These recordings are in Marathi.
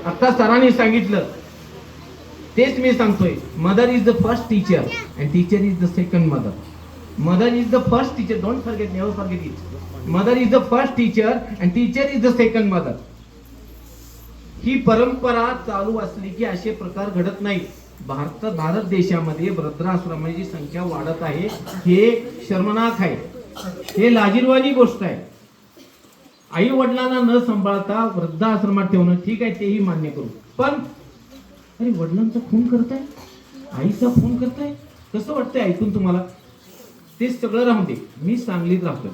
आता सरांनी सांगितलं तेच मी सांगतोय. Mother is the first teacher and teacher is the second mother. Mother is the first teacher, don't forget, never forget it. Mother is the first teacher and teacher is the second mother. ही परंपरा चालू असली की असे प्रकार घडत नाहीत. भारत देशामध्ये वृद्धाश्रमाची संख्या वाढत आहे, हे शर्मनाक आहे, हे लाजिरवाणी गोष्ट आहे. आई वडिलांना न सांभाळता वृद्धाश्रमात ठेवणं ठीक आहे, तेही मान्य करू. पण अरे वडिलांचा खून करताय, आईचा खून करताय, कसं वाटतंय ऐकून तुम्हाला? ते सगळं राहून दे. मी सांगलीत राहतो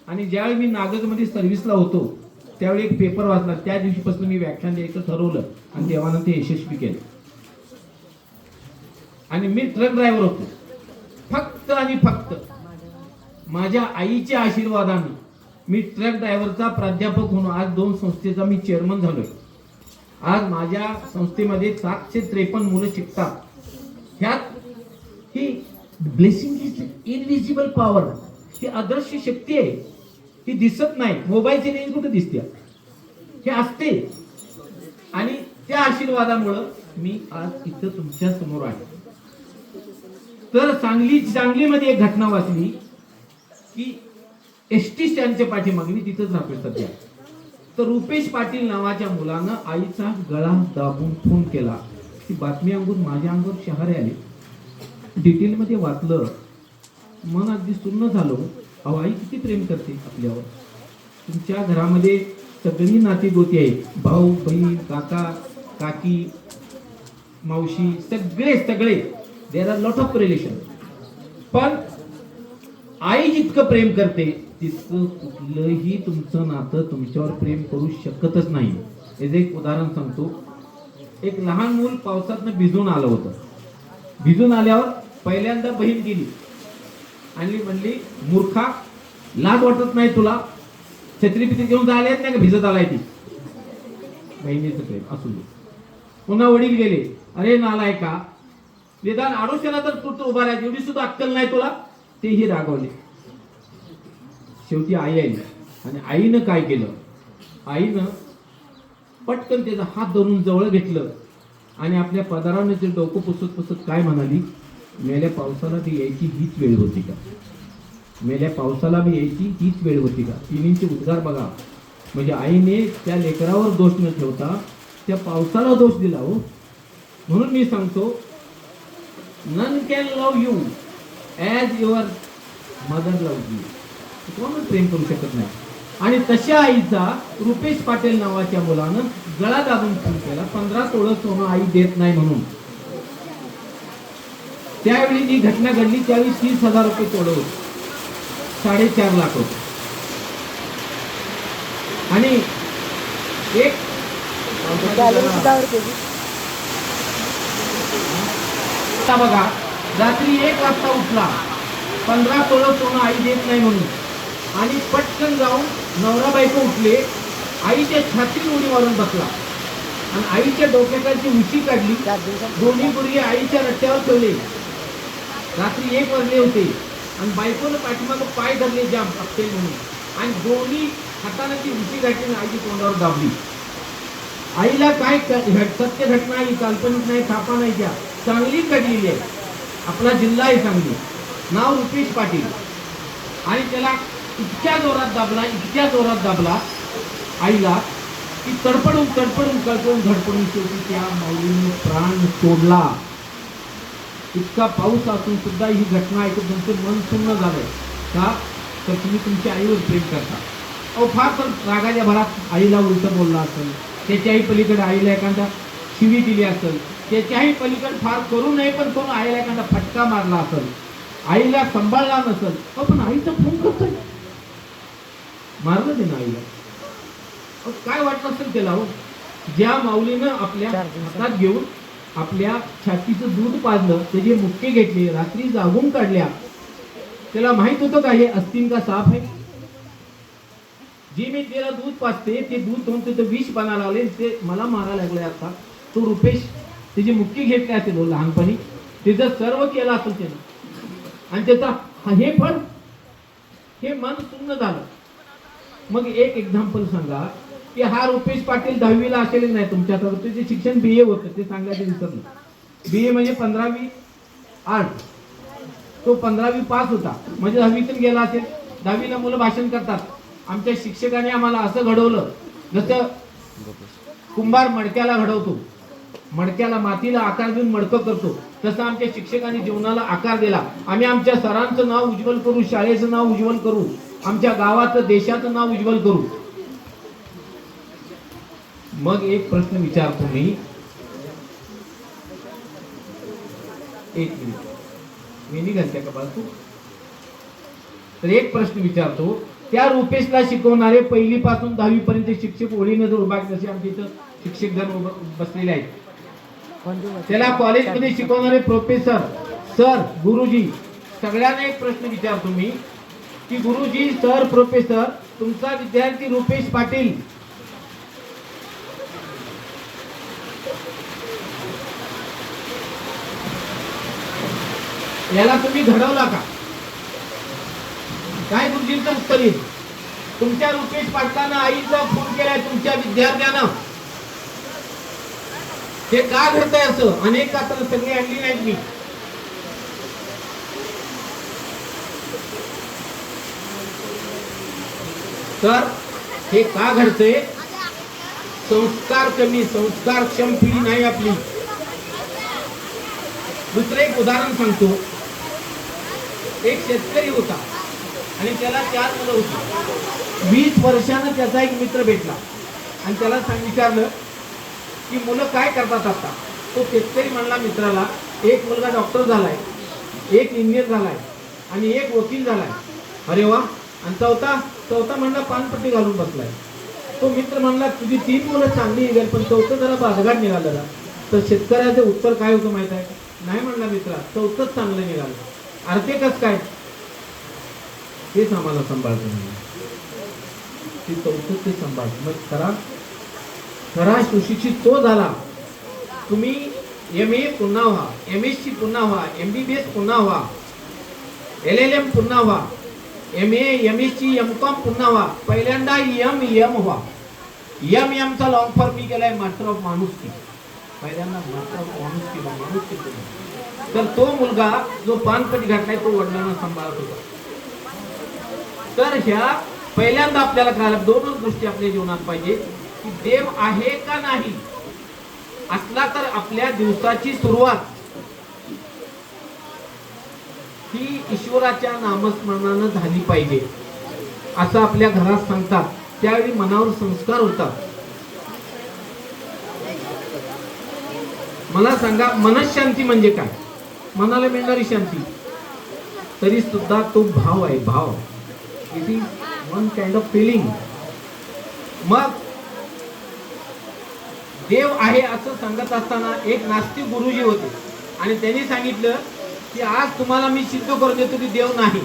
आणि ज्यावेळी मी नागजमध्ये सर्व्हिसला होतो त्यावेळी एक पेपर वाचला. त्या दिवशीपासून मी व्याख्यान द्यायचं ठरवलं आणि देवानं ते यशस्वी केलं. आणि मी ट्रक ड्रायव्हर होतो. फक्त आणि फक्त माझ्या आईच्या आशीर्वादाने मी ट्रक ड्रायव्हरचा प्राध्यापक म्हणून आज 2 संस्थेचा मी चेअरमन झालोय. आज माझ्या संस्थेमध्ये 753 मुलं शिकतात. ह्यात ही ब्लेसिंग इज इनविजिबल पॉवर, ही अदृश्य शक्ती आहे, ही दिसत नाही. मोबाईलची रेंज कुठे दिसते? हे असते. आणि त्या आशीर्वादामुळं मी आज इथं तुमच्या समोर आहे. तर सांगलीमध्ये एक घटना वाचली की एसटी स्टँडच्या पाठीमागे, मी तिथंच राहतोय सध्या, तर रुपेश पाटील नावाच्या मुलानं आईचा गळा दाबून खून केला. ती बातमी अंगून माझ्या अंगावर शहारे आले. डिटेलमध्ये वाचलं, मन अगदी सुन्न झालं. अहो, आई किती प्रेम करते आपल्यावर. तुमच्या घरामध्ये सगळी नाती गोती आहेत, भाऊ बहीण काका काकी मावशी सगळे there are lot of relation. पण आई जितकं प्रेम करते तितकं कुठलंही तुमचं नातं तुमच्यावर प्रेम करू शकतच नाही. याचं एक उदाहरण सांगतो. एक लहान मूल पावसातनं भिजून आलं होतं. भिजून आल्यावर पहिल्यांदा बहीण गेली आणि म्हणली, मूर्खा, लाज वाटत नाही तुला? छत्री पित्री घेऊन जायला येत नाही का? भिजत आलाय ती. बहिणीचं प्रेम असू दे. पुन्हा वडील गेले, अरे नालायका, निदान आडोशाला तर तू उभा राहायची, एवढी सुद्धा अक्कल नाही तुला? तेही रागवले. शेवटी आई आली आणि आईनं काय केलं? आईनं पटकन त्याचा हात धरून जवळ घेतलं आणि आपल्या पदाराने ते डोकं पुसत काय म्हणाली, मेल्या पावसाला ती यायची हीच वेळ होती का? मेल्या पावसाला मी यायची हीच वेळ होती का? तिन्हींचे उद्गार बघा. म्हणजे आईने त्या लेकरावर दोष न ठेवता त्या पावसाला दोष दिला. हो, म्हणून मी सांगतो, none can love you as your mother love you. कोण प्रेम करू शकत नाही. आणि तशा आईचा रुपेश पाटील नावाच्या मुलानं गळा दाबून खून केला. 15 तोळं सोनं आई देत नाही म्हणून. त्यावेळी जी घटना घडली त्यावेळी 30,000 रुपये तोडं होते, 4.5 लाख होते. आणि एक बघा, रात्री 1 वाजता उठला, 15 तोळं सोनं आई देत नाही म्हणून, आणि पटकन जाऊन नवरा बायको उठले, आईच्या छातीत उडी मारून बसला आणि आईच्या डोक्याची उशी काढली. दोन्ही गुडघे आईच्या रट्ट्यावर ठेवले. रात्री 1 वाजले होते आणि बायकोनं पाठीमागं पाय धरले जाम अक्कल म्हणून, आणि दोन्ही हाताने ती उशी घातली, आईची तोंडावर दाबली. आईला काय सत्य घटना ही काल्पनिक नाही, थापा नाही, त्या चांगली घडलेली आहे. आपला जिल्हा आहे सांगली, नाव रुपेश पाटील. आणि त्याला इतक्या जोरात दाबला आईला की तडपडून धडपडून शेवटी त्या माऊलीने प्राण सोडला. इतका पाऊस असून सुद्धा ही घटना ऐकून तुमचं मन सुन्न झालंय का? तर तुम्ही तुमच्या आईवर प्रेम करता. अहो, फार तर रागाच्या भरात आईला उलट बोलला असेल, त्याच्याही पलीकडे आईला एखादा शिवी दिली असेल, त्याच्याही पलीकडे फार करू नये पण कोण आईला एखादा फटका मारला असेल, आईला सांभाळला नसेल, पण आईचा फोन करतोय, मारलं ते ना आईला. काय वाटत असेल त्याला? हो, ज्या माऊलीनं आपल्या हातात घेऊन आपल्या छातीचं दूध पाजलं, त्याचे मुक्के घेतले, रात्री जागून काढल्या, त्याला माहित होतं का हे अस्तीन का साप आहे? जी मी त्याला दूध पाजते ते दूध होऊन तिथं विष बनायला लागले, ते मला मारायला लागले. आता तो रुपेश त्याची मुक्की घेतली असेल लहानपणी, त्याचं सर्व केलं असेल त्यानं, आणि त्याचा हे फळ, हे मन सुन्न झालं. मग एक एक्झाम्पल सांगा की हा रुपेश पाटील 10वीला असेल नाही तुमच्या त्याचे शिक्षण BA होतं ते सांगायचं विसरलं. BA म्हणजे 15वी आर्ट. तो 15वी पास होता म्हणजे 10वीतून गेला असेल. 10वीला मुलं भाषण करतात. आमच्या शिक्षकाने आम्हाला असं घडवलं जसं कुंभार मडक्याला घडवतो, मडक्याला मातीला आकार देऊन मडकं करतो, तसं आमच्या शिक्षकांनी जीवनाला आकार दिला. आम्ही आमच्या सरांचं नाव उज्ज्वल करू, शाळेचं नाव उज्ज्वल करू, आमच्या गावाचं देशाचं नाव उज्ज्वल करू. मग एक प्रश्न विचारतो मी, एक मिनिट मी निघायचं का बाळा तू? तर एक प्रश्न विचारतो, त्या रुपेशला शिकवणारे 1ली पासून 10वी पर्यंत शिक्षक ओळीने जर उभा जसे आमच्या इथं शिक्षकगण बसलेले आहेत, त्याला कॉलेजमध्ये शिकवणारे प्रोफेसर, सर, गुरुजी, सगळ्यांना एक प्रश्न विचारतो मी की गुरुजी, सर, प्रोफेसर, तुमचा विद्यार्थी रुपेश पाटील याला तुम्ही घडवला का? काय गुरुजींचं उत्तर येईल? तुमच्या रुपेश पाटलांना आईचा फोन केलाय तुमच्या विद्यार्थ्यानं. हे का घडतंय असं? अनेक कात्र सगळी आणली नाहीत मी. तर हे का घडतंय? संस्कार कमी, संस्कारक्षम पिढी नाही आपली. दुसरं एक उदाहरण सांगतो. एक शेतकरी होता आणि त्याला 4 मुलं होती. 20 वर्षानं त्याचा एक मित्र भेटला आणि त्याला विचारलं की मुलं काय करतात आता? तो शेतकरी म्हणला मित्राला, एक मुलगा डॉक्टर झालाय, एक इंजिनियर झालाय आणि एक वकील झालाय. अरे वा. आणि चौथा म्हणला पानपट्टी घालून बसलाय. तो मित्र म्हणला तुझी 3 मुलं चांगली निघाल पण चौथं जरा बाजगाड निघालं ना. तर शेतकऱ्याचं उत्तर काय होतं माहित आहे? नाही म्हणला मित्रा, चौथंच चांगलं निघालं. अरे ते कसं काय? तेच आम्हाला सांभाळतं नाही, ते चौथं ते सांभाळतं. मग खरा सुशिक्षित तो झाला. तुम्ही MA पुन्हा व्हा, MSc पुन्हा व्हा, MBBS पुन्हा व्हा, LLM पुन्हा व्हा, MA MSc MCOM पुन्हा व्हा. पहिल्यांदा MM व्हा. MM चा लॉंग फॉर्म मी केलाय मास्टर ऑफ माणुसकी. पहिल्यांदा मास्टर ऑफ माणुसकी. तर तो मुलगा जो पानपट्टी घातलाय तो वडिलांना सांभाळत होता. तर ह्या पहिल्यांदा आपल्याला कळालं 2च गोष्टी आपल्या जीवनात पाहिजे की देव आहे का नाही. असला तर आपल्या दिवसाची सुरुवात ही ईश्वराच्या नामस्मरणानं झाली पाहिजे असं आपल्या घरात सांगतात. त्यावेळी मनावर संस्कार होतात. मला सांगा, मनशांती म्हणजे काय? मनाला मिळणारी शांती. तरी सुद्धा तो भाव आहे, भाव. It is one kind of feeling. मग देव आहे असं सांगत असताना एक नास्तिक गुरुजी होते आणि त्यांनी सांगितलं की आज तुम्हाला मी सिद्ध करून देतो की देव नाही.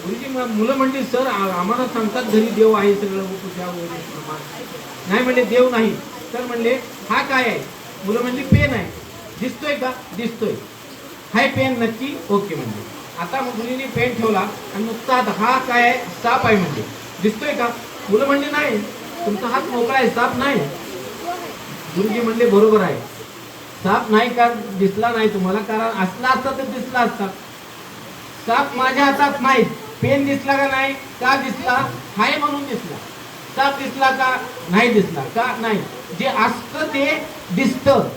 गुरुजी मुलं म्हणली सर आम्हाला सांगतात घरी देव आहे सगळं नाही. म्हणले देव नाही. तर म्हणले हा काय आहे? मुलं म्हणली पेन आहे. दिसतोय का? दिसतोय. हाय पेन नक्की? ओके म्हणले. आता मुलीने पेन ठेवला आणि नुकता हा काय आहे? साप आहे म्हणले. दिसतोय का? मुलं म्हणले नाही. तुमचा हात मोकळा आहे, साप नाही. गुरुजी म्हणले बरोबर आहे. साप नाही का दिसला नाही तुम्हाला? कारण असला असता तर दिसला असता. साप माझ्या हातात नाही. पेन दिसला का नाही? का दिसला? हाय म्हणून दिसला. साप दिसला का? नाही दिसला. का नाही? जे असतं ते दिसतं.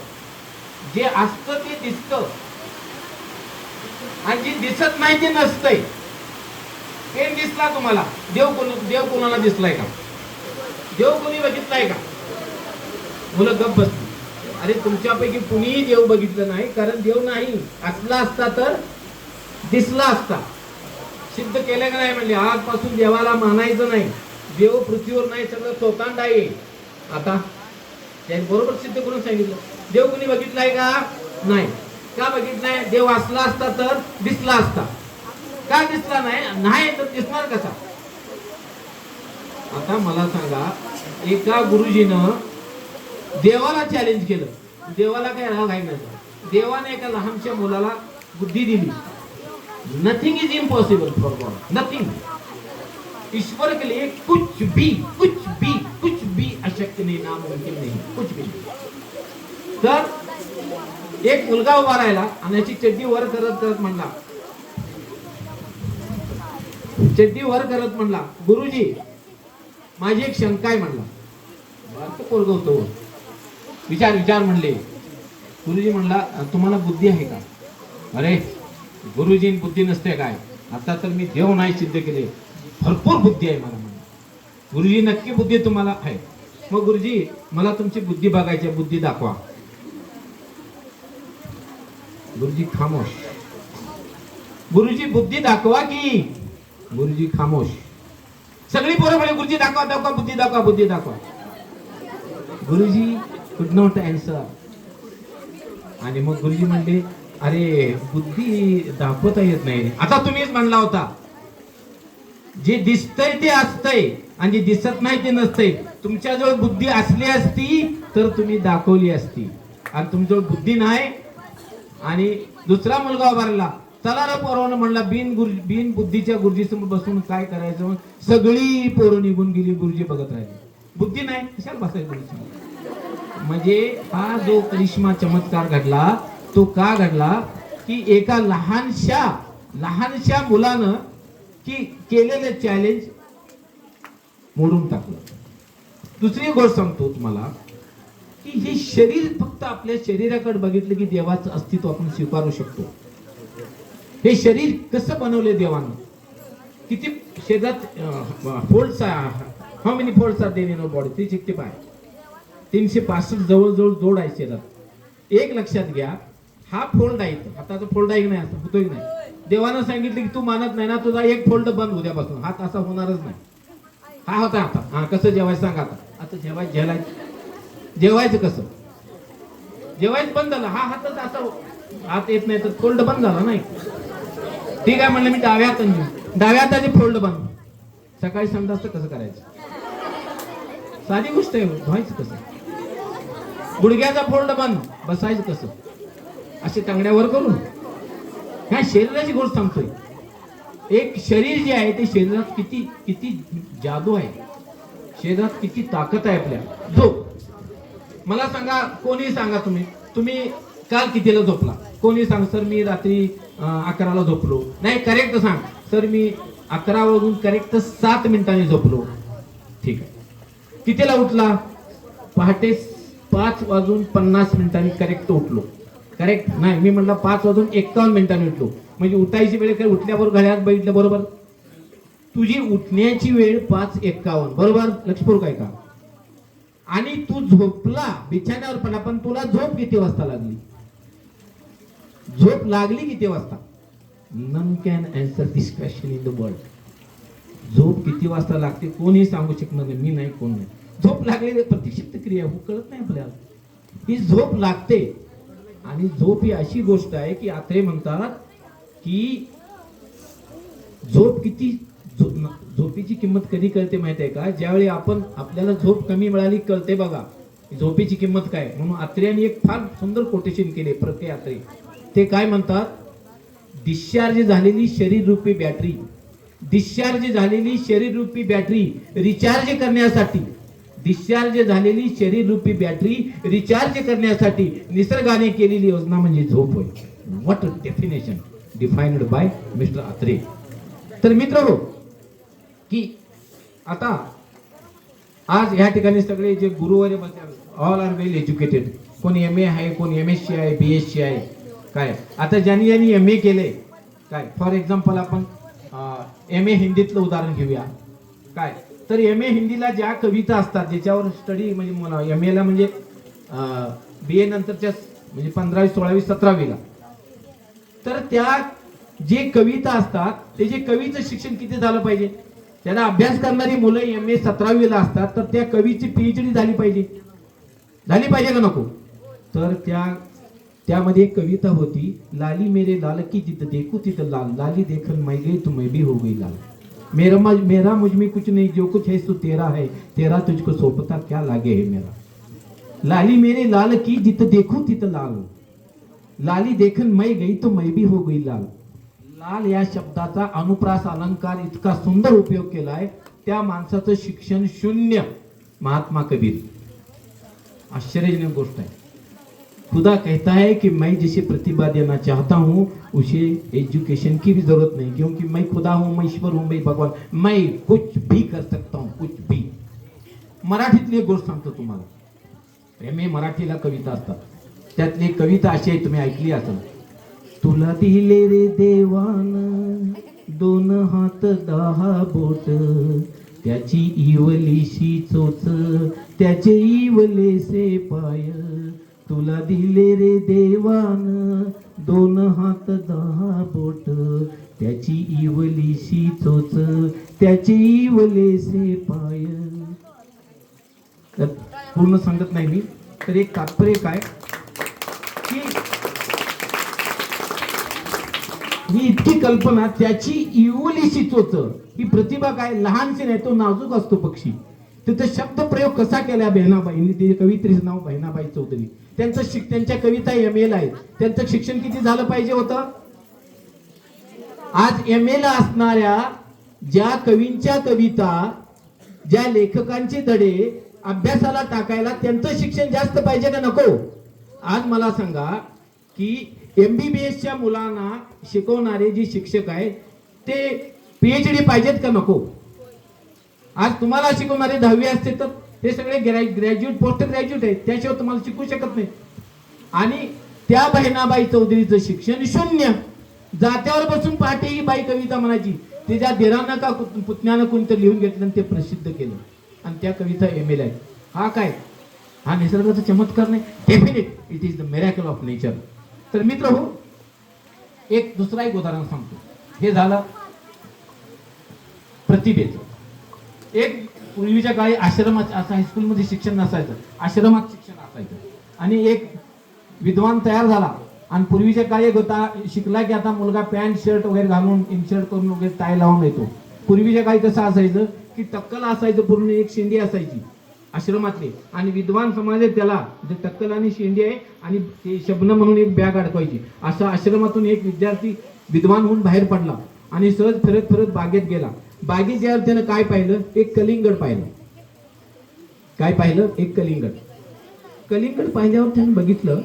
जे असतं ते दिसतं आणि जे दिसत नाही ते नसतंय. पेन दिसला तुम्हाला? देव कोणाला दिसलाय का? देव कोणी बघितलाय का? मुलं गप्प बसली. अरे तुमच्यापैकी कुणीही देव बघितलं नाही, कारण देव नाही. असला असता तर दिसला असता. सिद्ध केलं का नाही? म्हणले आजपासून देवाला मानायचं नाही. देव पृथ्वीवर नाही, सगळं चौकांड आहे. आता त्यांनी बरोबर सिद्ध करून सांगितलं. देव कोणी बघितलाय का? नाही. का बघितलाय? देव असला असता तर दिसला असता. का दिसला नाही? नाही तर दिसणार कसा? आता मला सांगा, एका गुरुजीनं देवाला चॅलेंज केलं. देवाला काय राग आहे नाही. देवाने एका लहानशा मुलाला बुद्धी दिली. Nothing is impossible for God. Nothing. ईश्वर के लिए कुछ भी अशक्य नहीं, नामुमकिन नहीं, कुछ भी नहीं. तर एक मुलगा उभा राहिला आणि याची चड्डी वर करत करत म्हणला, चड्डी वर करत म्हणला, गुरुजी माझी एक शंका आहे म्हणला. पोरग होतो, विचार म्हणले. गुरुजी म्हणला तुम्हाला बुद्धी आहे का? अरे गुरुजी बुद्धी नसते काय, आता तर मी देव नाही सिद्ध केले, भरपूर बुद्धी आहे मला म्हणला. गुरुजी नक्की बुद्धी तुम्हाला आहे? मग गुरुजी मला तुमची बुद्धी बघायची, बुद्धी दाखवा. गुरुजी खामोश. गुरुजी बुद्धी दाखवा की. गुरुजी खामोश. सगळी पोरं म्हणे गुरुजी दाखवा, बुद्धी दाखवा. गुरुजी कुड नॉट आन्सर. आणि मग गुरुजी म्हणले अरे बुद्धी दाखवता येत नाही. आता तुम्हीच म्हणला होता जे दिसतंय ते असतंय आणि जे दिसत नाही ते नसतंय. तुमच्याजवळ बुद्धी असली असती तर तुम्ही दाखवली असती, आणि तुमच्याजवळ बुद्धी नाही. आणि दुसरा मुलगा उभारला, चला रे पोरांनो म्हणला, बिन बुद्धीच्या गुरुजीसमोर बसून काय करायचं. सगळी पोरं निघून गेली, गुरुजी बघत राहिले. बुद्धी नाही कशाला बसायचं गुरुजी. म्हणजे हा जो करिश्मा चमत्कार घडला तो का घडला की एका लहानशा मुलानं की केलेले चॅलेंज मोडून टाकलं. दुसरी गोष्ट सांगतो तुम्हाला की हे शरीर, फक्त आपल्या शरीराकडे बघितलं की देवाचं अस्तित्व आपण स्वीकारू शकतो. हे शरीर कसं बनवले देवानं, किती शरीरात folds, how many folds are there in our body? 365. 365 जवळजवळ जोड आहे शरीरात. एक लक्षात घ्या, हा फोल्ड आहे, हाताचा फोल्ड आहे की नाही, असं होतोय की नाही. देवानं सांगितलं की तू मानत नाही ना, तुझा एक फोल्ड बंद उद्यापासून, हात असा होणारच नाही. हा होता आता. हा कसं जेवायचं सांगा आता जेवायचं कसं? जेवायचं बंद झालं, हा हातच असा, हात येत नाही तर फोल्ड बंद झाला नाही. ठीक आहे म्हणलं, मी डाव्या हाताचे फोल्ड बंद. सकाळी संडास कसं करायचं? साधी गोष्ट आहे. व्हायचं कसं? गुडघ्याचा फोल्ड बंद, बसायचं कसं? असे टांगड्यावर करून. ह्या शरीराची गोष्ट सांगतोय. एक शरीर जे आहे ते शरीरात किती जादू आहे, शरीरात किती ताकद आहे आपल्या. झोप, मला सांगा, कोणी सांगा, तुम्ही काल कितीला झोपला? कोणी सांग सर मी रात्री 11ला झोपलो. नाही, करेक्ट सांग सर मी 11 वाजून करेक्ट 7 मिनिटांनी झोपलो. ठीक आहे. कितीला उठला? पहाटे 5 वाजून 50 मिनिटांनी करेक्ट उठलो. करेक्ट नाही, मी म्हटलं 5 वाजून 51 मिनिटांनी उठलो. म्हणजे उठायची वेळ काय, उठल्याबरोबर घड्याळात बघितलं बरोबर. तुझी उठण्याची वेळ 5:51 बरोबर. लक्षपूर्वक आहे का? आणि तू झोपला बिछाण्यावर पडला, पण तुला झोप किती वाजता लागली? झोप लागली किती वाजता? None can answer this question in the world. झोप किती वाजता लागते कोणी सांगू शकणार नाही, मी नाही, कोण नाही. झोप लागली प्रतिक्षिप्त क्रिया हो, कळत नाही आपल्याला. ही झोप लागते. आणि झोप ही अशी गोष्ट आहे की आत्रे म्हणतात की झोपेची किंमत कधी कळते माहिती आहे का? ज्यावेळी आपल्याला झोप कमी मिळाली कळते बघा झोपेची किंमत काय. म्हणून आत्रेयांनी एक फार सुंदर कोटेशन केले प्रत्येक आत्रे. ते काय म्हणतात? डिस्चार्ज झालेली शरीररूपी बॅटरी, डिस्चार्ज झालेली शरीररूपी बॅटरी रिचार्ज करण्यासाठी, डिस्चार्ज झालेली शरीररूपी बॅटरी रिचार्ज करण्यासाठी निसर्गाने केलेली योजना म्हणजे झोप होय. What definition defined by mister Atre. तर मित्र की आता आज या ठिकाणी सगळे जे गुरुवारे ऑल आर वेल एज्युकेटेड. कोणी MA आहे, कोणी MSc आहे, BSc आहे. काय आता ज्यांनी MA केले, काय फॉर एक्झाम्पल आपण MA हिंदीतलं उदाहरण घेऊया. काय तर MA हिंदीला ज्या कविता असतात ज्याच्यावर स्टडी, म्हणजे MA ला म्हणजे BA नंतरच्या म्हणजे 15वी 16वी 17वीला, तर त्या जे कविता असतात त्याचे कवीचं शिक्षण किती झालं पाहिजे? त्याला अभ्यास करणारी मुलं MA 17वीला असतात तर त्या कवीची PhD झाली पाहिजे का नको? तर त्यामध्ये एक कविता होती, लाली मेरे लाल की जित देखू तित लाल, लाली देखन मैं गई तो मैं भी हो गई लाल, मेरा मुझ में कुछ नहीं जो कुछ है सो तेरा है, तेरा तुझको सौंपता क्या लागे है मेरा. लाली मेरे लाल की जित देखू तित लाल, लाली देखन मैं गई तो मैं भी हो गई लाल, लाल या शब्दाचा अनुप्रास अलंकार इतका सुंदर उपयोग केलाय, त्या माणसाचं शिक्षण शून्य. महात्मा कबीर. आश्चर्यजनक गोष्ट है. खुदा कहता है कि मैं जिसे प्रतिभा देना चाहता हूँ उसे एजुकेशन की भी जरूरत नहीं, क्योंकि मैं खुदा हूँ, मैं ईश्वर हूँ, मैं भगवान, मैं कुछ भी कर सकता हूँ, कुछ भी. मराठीतली एक गोष्ट सांगतो तुम्हाला. मी मराठीला कविता असतात, त्यातली एक कविता अशी आहे, तुम्ही ऐकली असेल. तुला दिले रे देवान 2 हात 10 बोट, त्याची इवलीशी चोच, त्याचे इवलेसे पाय. तुला दिले रे देवान 2 हात 10 बोट, त्याची इवलीशी चोच, त्याचे इवलेसे पाय. पूर्ण सांगत नाही मी, तर एक तात्पर्य काय की ही इतकी कल्पना, त्याची इवलीशी चोच, ही प्रतिभा काय लहानशी नाही, तो नाजूक असतो पक्षी. तिथे शब्द प्रयोग कसा केला बहिणाबाईंनी, ते कवित्रीचं नाव बहिणाबाई चौधरी. त्यांच्या कविता MA ला आहेत. त्यांचं शिक्षण किती झालं पाहिजे होतं? आज MA ला असणाऱ्या ज्या कवींच्या कविता, ज्या लेखकांचे धडे अभ्यासाला टाकायला त्यांचं शिक्षण जास्त पाहिजे का नको? आज मला सांगा की MBBS च्या मुलांना शिकवणारे जे शिक्षक आहेत ते PhD पाहिजेत का नको? आज तुम्हाला शिकवणारे 10वी असते तर ते सगळे ग्रॅज्युएट, पोस्ट ग्रॅज्युएट आहेत, त्याशिवाय तुम्हाला शिकू शकत नाही. आणि त्या बहिणाबाई चौधरीचं शिक्षण शून्य. जात्यावर बसून पहाटे ही बाई कविता म्हणायची, तिच्या दिरानं का पुतण्यानं कोणतं लिहून घेतलं आणि ते प्रसिद्ध केलं, आणि त्या कविता MA ला आहेत. हा काय? हा निसर्गाचा चमत्कार नाही? Definite it is the miracle of nature. तर मित्र हो, एक दुसरा एक उदाहरण सांगतो. हे झालं प्रतिभेचं. एक पूर्वीच्या काळी आश्रमात, असं हायस्कूलमध्ये शिक्षण नसायचं, आश्रमात शिक्षण असायचं. आणि एक विद्वान तयार झाला, आणि पूर्वीच्या काळी होता शिकला की आता मुलगा पॅन्ट शर्ट वगैरे घालून, इनशर्ट करून वगैरे टाय लावून येतो. पूर्वीच्या काळी कसं असायचं की टक्कल असायचं, पूर्ण एक शेंडी असायची आश्रमातली, आणि विद्वान समाजात त्याला जे टक्कल आणि शेंडी आहे आणि ते शबन म्हणून एक बॅग अडकवायची. असा आश्रमातून एक विद्यार्थी विद्वान होऊन बाहेर पडला आणि सहज फिरत फिरत बागेत गेला. बागेत ज्यावर त्यानं काय पाहिलं? एक कलिंगड पाहिलं. काय पाहिलं? एक कलिंगड. कलिंगड पाहिल्यावर त्यानं बघितलं,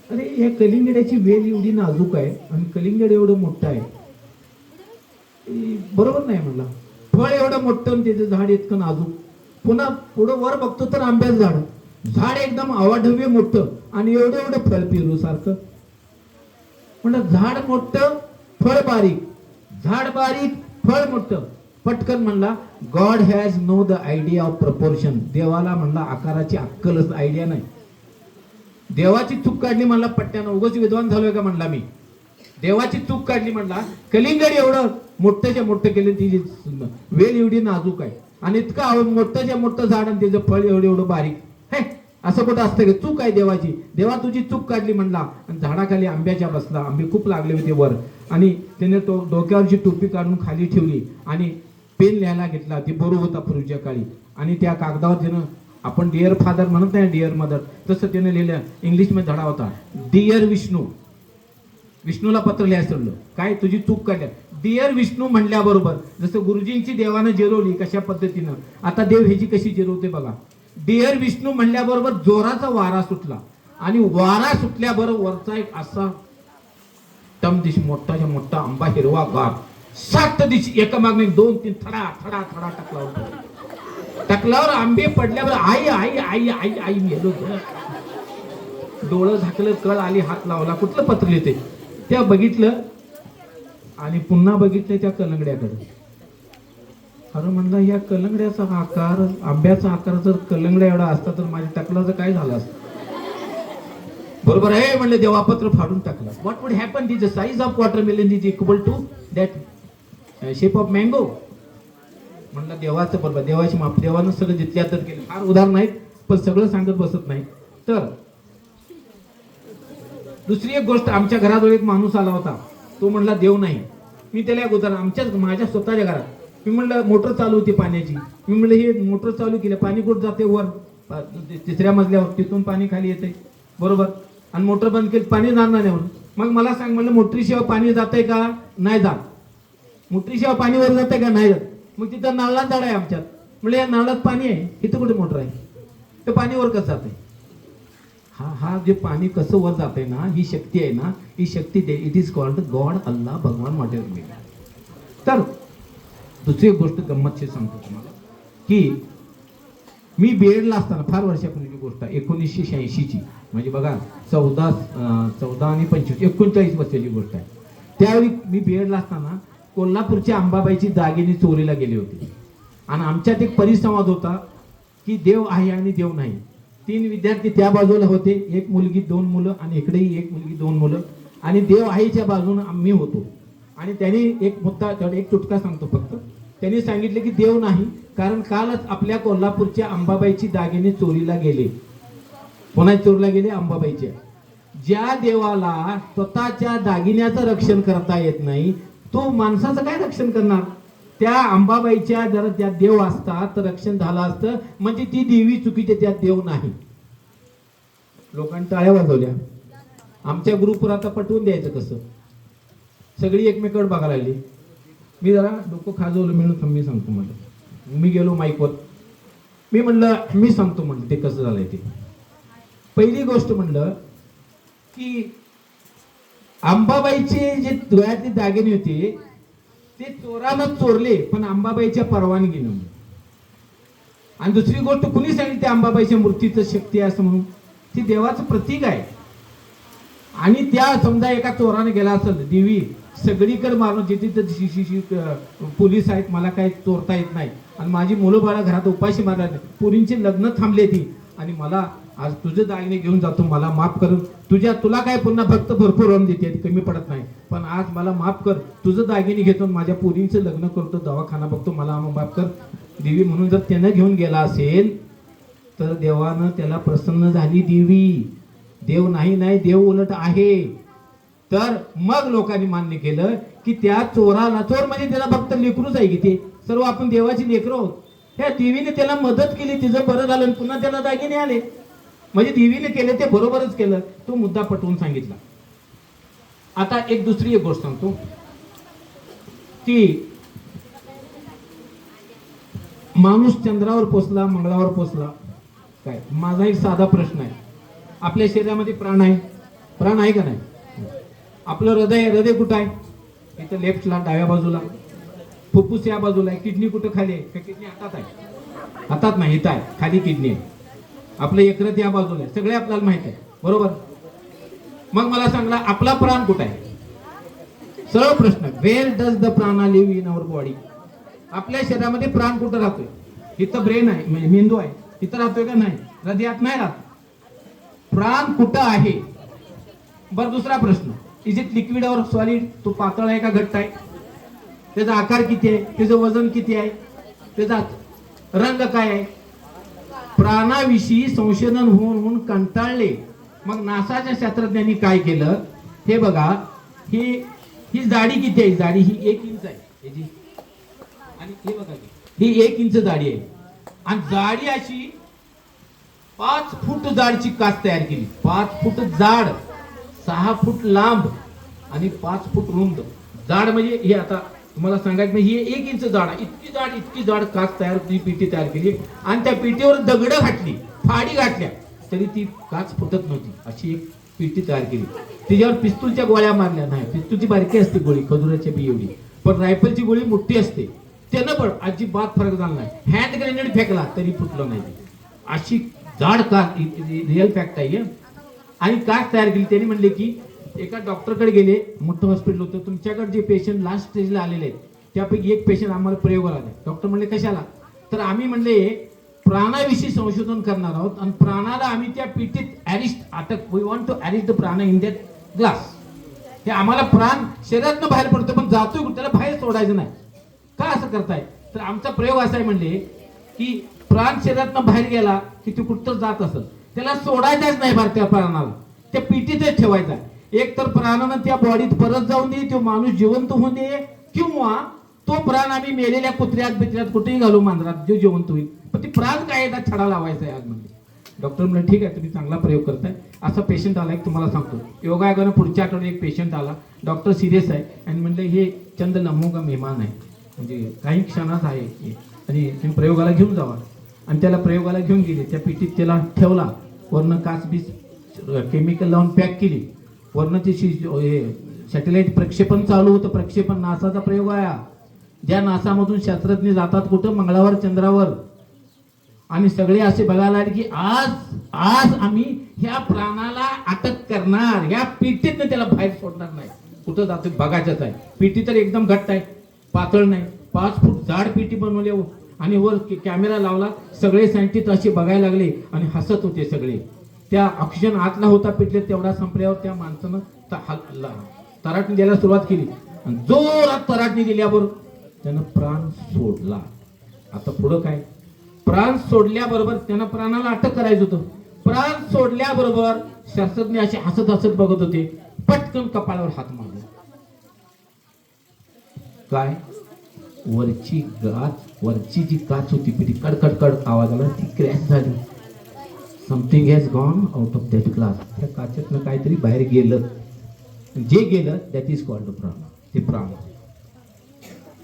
अरे या कलिंगडाची वेल एवढी नाजूक आहे आणि कलिंगड एवढं मोठं आहे, बरोबर नाही म्हणला. फळ एवढं मोठं आणि त्याचं झाड इतकं नाजूक. पुन्हा पुढं वर बघतो तर आंब्याचं झाड, झाड एकदम अवाढव्य मोठं आणि एवढं एवढं फळ पेरू सारखं. म्हणलं झाड मोठं फळ बारीक, झाड बारीक फळ मोठं. पटकन म्हणला God has know the idea of proportion. देवाला म्हणला आकाराची अक्कलच आयडिया नाही. देवाची चूक काढली म्हणला पट्ट्यानं. उगाच विद्वान झालोय का म्हणला मी? देवाची चूक काढली म्हणला. कलिंगड एवढं मोठ्याच्या मोठं केलं, तिची वेल एवढी नाजूक आहे आणि इतकं मोठ्याच्या मोठं झाड आणि त्याचं फळ एवढं एवढं बारीक. हे असं कुठं असतं का? चूक आहे देवाची. देवा तुझी चूक काढली म्हणला. आणि झाडाखाली आंब्याच्या बसला. आंबे खूप लागले होते वर, आणि त्याने तो डोक्यावरची टोपी काढून खाली ठेवली आणि पेन लिहायला घेतला. ती बोरू होता पूर्वीच्या काळी, आणि त्या कागदावर त्यानं, आपण डिअर फादर म्हणत नाही, डिअर मदर, तसं त्याने लिहिलं. इंग्लिशमध्ये धडा होता, डिअर विष्णू. विष्णूला पत्र लिहायचं ठरलं. काय? तुझी चूक काढल्या. डिअर विष्णू म्हणल्याबरोबर जसं गुरुजींची देवानं जिरवली कशा पद्धतीनं, आता देव ह्याची कशी जिरवते बघा. डिअर विष्णू म्हणल्याबरोबर जोराचा वारा सुटला, आणि वारा सुटल्याबरोबर वरचा एक असा टम दिश मोठाच्या मोठा आंबा, हिरवा गार, 7 दिशी एका मागणे 2 3 थडा थडा थडा टाकला होता. टाकल्यावर आंबे पडल्यावर आई आई आई आई आई मेलो. डोळं झाकलं, कळ आली, हात लावला, कुठलं पत्र लिहिते? त्या बघितलं आणि पुन्हा बघितलं त्या कलंगड्याकडे. अरे म्हणला या कलंगड्याचा आकार, आंब्याचा आकार जर कलंगड्या एवढा असता तर माझ्या टकलाचं काय झालं असतं? बरोबर आहे म्हणलं. देवापत्र फाडून टाकलं. What would happen? The the size of watermelon is equal to that shape of mango. म्हणलं देवाचं बरोबर, देवाची माप. देवानं सगळं जितल्या तर केलं. फार उदाहरण नाहीत, पण सगळं सांगत बसत नाही. तर दुसरी एक गोष्ट, आमच्या घराजवळ एक माणूस आला होता. तो म्हणला देव नाही. मी त्याला एक उदाहरण, माझ्या स्वतःच्या घरात मी म्हणलं मोटर चालू होती पाण्याची. मी म्हणलं हे मोटर चालू केलं, पाणी कुठं जाते? वर 3ऱ्या मजल्यावर, तिथून पाणी खाली येते, बरोबर. आणि मोटर बंद केली, पाणी जाणार नाही म्हणून मग मला सांग, म्हणलं मोटरीशिवाय पाणी जातंय का? नाही जात. मोटरीशिवाय पाणी वर जातंय का? नाही जात. मग तिथं नळाला झाड आहे आमच्यात. म्हणजे या नळात पाणी आहे, इथं कुठे मोटर आहे? ते पाणी वर कसं जातंय? हा जे पाणी कसं वर जातंय ना, ही शक्ती आहे ना, ही शक्ती it is called God, Allah, Bhagwan, whatever मी. तर दुसरी एक गोष्ट गंमतशी सांगतो तुम्हाला की मी बीएडला असताना, फार वर्षापूर्वीची गोष्ट आहे, 1986ची, म्हणजे बघा 14 आणि 25 39 वर्षाची गोष्ट आहे. त्यावेळी मी बीएडला असताना कोल्हापूरच्या अंबाबाईची दागिनी चोरीला गेली होती आणि आमच्यात एक परिसंवाद होता की देव आहे आणि देव नाही. 3 विद्यार्थी त्या बाजूला होते, एक मुलगी 2 मुलं आणि इकडेही एक मुलगी 2 मुलं, आणि देव आईच्या बाजूने आम्ही होतो. आणि त्यांनी एक मुद्दा, एक तुटका सांगतो फक्त, त्यांनी सांगितले की देव नाही, कारण कालच आपल्या कोल्हापूरच्या अंबाबाईची दागिने चोरीला गेले. कोणा चोरीला गेले? अंबाबाईच्या. ज्या देवाला स्वतःच्या दागिन्याचं रक्षण करता येत नाही, तो माणसाचं काय रक्षण करणार? त्या अंबाबाईच्या जर त्यात देव असतात तर रक्षण झालं असतं. म्हणजे ती देवी चुकीची, त्यात देव नाही. लोकांनी टाळ्या वाजवल्या. आमच्या ग्रुपवर आता पटवून द्यायचं कसं? सगळी एकमेकांकडे बघायला लागली. मी जरा डोकं खाजवलं, मिळून मी सांगतो म्हणलं. मी गेलो माईकवर, मी म्हणलं मी सांगतो म्हणलं ते कसं झालंय ते. पहिली गोष्ट म्हणलं की अंबाबाईचे जे डोळ्यातले दागिने होते ते चोरानं चोरले, पण अंबाबाईच्या परवानगीनं. आणि दुसरी गोष्ट कुणी सांगितली अंबाबाईच्या मूर्तीचं शक्ती आहे असं म्हणून? ती देवाचं प्रतीक आहे. आणि त्या समजा एका चोराने गेला असेल, देवी सगळीकडे मारून, जिथे पोलीस आहेत, मला काही चोरता येत नाही, आणि माझी मुलं बाळा घरात उपाशी मारला, पोरींची लग्न थांबले ती, आणि मला आज तुझे दागिने घेऊन जातो, मला माफ कर. तुला काय पुन्हा भक्त भरपूर होऊन देते, कमी पडत नाही, पण आज मला माफ कर, तुझं दागिने घेतो, माझ्या पोरींचं लग्न करतो, दवाखाना बघतो, मला माफ कर देवी. म्हणून जर त्यानं घेऊन गेला असेल तर देवानं त्याला प्रसन्न झाली देवी. देव नाही, देव उलट आहे. तर मग लोकांनी मान्य केलं की त्या चोराला, चोर म्हणजे त्याला फक्त लेकरूच आहे की ते सर्व आपण देवाची लेकरं आहोत. त्या देवीने त्याला मदत केली, तिचं बरं झालं, पुन्हा त्याला दागिने आले. म्हणजे देवीने केले ते बरोबरच केलं. तो मुद्दा पटवून सांगितला. आता दुसरी एक गोष्ट सांगतो की माणूस चंद्रावर पोचला, मंगळावर पोचला, काय? माझा एक साधा प्रश्न आहे. आपल्या शरीरामध्ये प्राण आहे, प्राण आहे का नाही? आपलं हृदय कुठं आहे? इथं लेफ्टला, डाव्या बाजूला. फुफ्फुस या बाजूला आहे. किडनी कुठं खाली आहे? किडनी हातात आहे? हातात नाही, इथं आहे, खाली किडनी आहे. आपलं यकृत या बाजूला आहे. सगळे आपल्याला माहित आहे, बरोबर? मग मला सांगला आपला प्राण कुठं आहे? सरळ प्रश्न, वेअर डज द प्राणा लिव्ह इन अवर बॉडी? आपल्या शरीरामध्ये प्राण कुठं राहतोय? इथं ब्रेन आहे, म्हणजे मेंदू आहे, इथं राहतोय का नाही? हृदयात नाही राहत. प्राण कुठं आहे? बरं, दुसरा प्रश्न, इज इट लिक्विड और सॉलिड? तो पातळ आहे का घट्ट आहे? त्याचा आकार किती आहे? त्याचं वजन किती आहे? त्याचा रंग काय आहे? प्राणाविषयी संशोधन होऊन कंटाळले. मग नासाच्या शास्त्रज्ञांनी काय केलं? हे बघा, ही जाडी किती आहे? जाडी ही 1 इंच आहे, आणि हे बघा ही 1 इंच जाडी आहे, आणि जाडी अशी 5 फूट जाडची काच तयार केली. 5 फूट जाड, 6 फूट लांब आणि 5 फूट रुंद. जाड म्हणजे हे आता तुम्हाला सांगायचं नाही, ही 1 इंच जाड, इतकी जाड काच तयार, ती पेटी तयार केली, आणि त्या पेटीवर दगड घातली, फाडी घातल्या, तरी ती काच फुटत नव्हती. अशी एक पेटी तयार केली. तिच्यावर पिस्तूलच्या गोळ्या मारल्या नाही. पिस्तूलची बारकी असते गोळी, खजुराच्या बी एवढी, पण रायफलची गोळी मोठी असते. त्यानं पण अजिबात फरक झाला नाही. हँड ग्रेनेड फेकला तरी फुटलं नाही. अशी जाड काच, रिअल फॅक्ट आहे. आणि काच तयार केली. त्यांनी म्हणले की एका डॉक्टरकडे गेले, मोठं हॉस्पिटल होतं, तुमच्याकडे जे पेशंट लास्ट स्टेजला आलेले आहेत त्यापैकी एक पेशंट आम्हाला प्रयोगाला आले. डॉक्टर म्हणले कशाला? तर आम्ही म्हणले प्राणाविषयी संशोधन करणार आहोत, आणि प्राणाला आम्ही त्या पेटीत अरेस्ट, आता we want to arrest the प्राणा इन दॅट ग्लास. हे आम्हाला प्राण शरीरातनं बाहेर पडतो, पण जातोय त्याला बाहेर सोडायचं नाही. का असं करताय? तर आमचा प्रयोग असा आहे म्हणले की प्राण शरीरातनं बाहेर गेला की तो कुठं जात असेल, त्याला सोडायचाच नाही बाहेर. त्या प्राणाला त्या पेटीतच ठेवायचा. एक तर प्राणानं त्या बॉडीत परत जाऊन दे, तो माणूस जिवंत होऊन दे, किंवा तो प्राण आम्ही मेलेल्या कुत्र्यात बित्र्यात कुठेही घालू, मांजरात, जो जिवंत होईल. पण ते प्राण काय छडा लावायचा आहे आज म्हणजे. डॉक्टर म्हणले ठीक आहे, तुम्ही चांगला प्रयोग करताय. असा पेशंट आला एक तुम्हाला सांगतो. योगायोगानं पुढच्या आठवड्यात एक पेशंट आला, डॉक्टर सिरियस आहे आणि म्हणले हे चंद लम्हों का मेहमान आहे, म्हणजे काही क्षणात आहे हे, आणि तुम्ही प्रयोगाला घेऊन जावा. आणि त्याला प्रयोगाला घेऊन गेले. त्या पेटीत त्याला ठेवला, वरनं काच बीस केमिकल लावून पॅक केली. वरनं त्याची सॅटेलाइट प्रक्षेपण चालू होतं. प्रक्षेपण नासाचा प्रयोग आहे. ज्या नासामधून शास्त्रज्ञ जातात कुठं, मंगळावर, चंद्रावर. आणि सगळे असे बघायला आले की आज आम्ही ह्या प्राणाला अटक करणार, ह्या पेटीतनं त्याला बाहेर सोडणार नाही. कुठं जातो बघायचंच आहे. पेटी तर एकदम घट्ट आहे, पातळ नाही. 5 फूट जाड पेटी बनवली आणि वर कॅमेरा लावला. सगळे सायंटिस्ट असे बघायला लागले आणि हसत होते सगळे. त्या ऑक्सिजन आतला होता पेटले, तेवढा संपल्यावर त्या माणसानं तराटणी द्यायला सुरुवात केली आणि जोरात तराटणी दिल्यावर त्यानं प्राण सोडला. आता पुढं काय, प्राण सोडल्याबरोबर त्यानं प्राणाला अटक करायचं होतं. प्राण सोडल्याबरोबर शास्त्रज्ञ असे हसत हसत बघत होते. पटकन कपाळावर हात मारला. काय, वरची जी काच होती पेटी, कडकडकड आवाज आला, ती क्रॅश झाली. Something has gone out of that glass. त्या काचेतनं काहीतरी बाहेर गेलं. जे गेलं दॅट इज कॉल्ड प्राण. ते प्राण.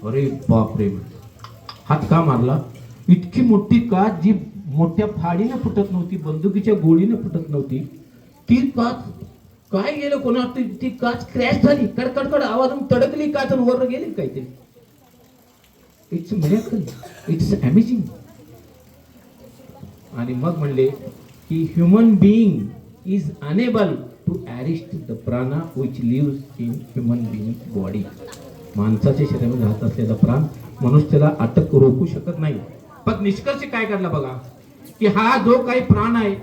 अरे बापरे, हात का मारला? इतकी मोठी काच जी मोठ्या फाडीनं फुटत नव्हती, बंदुकीच्या गोळीनं फुटत नव्हती, ती काच काय गेलं कोणा, ती काच क्रॅश झाली. कडकडकड आवाजून तडकली काच आणि वर गेली काहीतरी. It's miracle, it's amazing. आणि मग म्हणले की human being is unable to arrest the prana which lives in human being body. माणसाच्या शरीरामध्ये राहत असलेला प्राण मनुष्याला अटक रोखू शकत नाही. पण निष्कर्ष काय काढला बघा, की हा जो काही प्राण आहे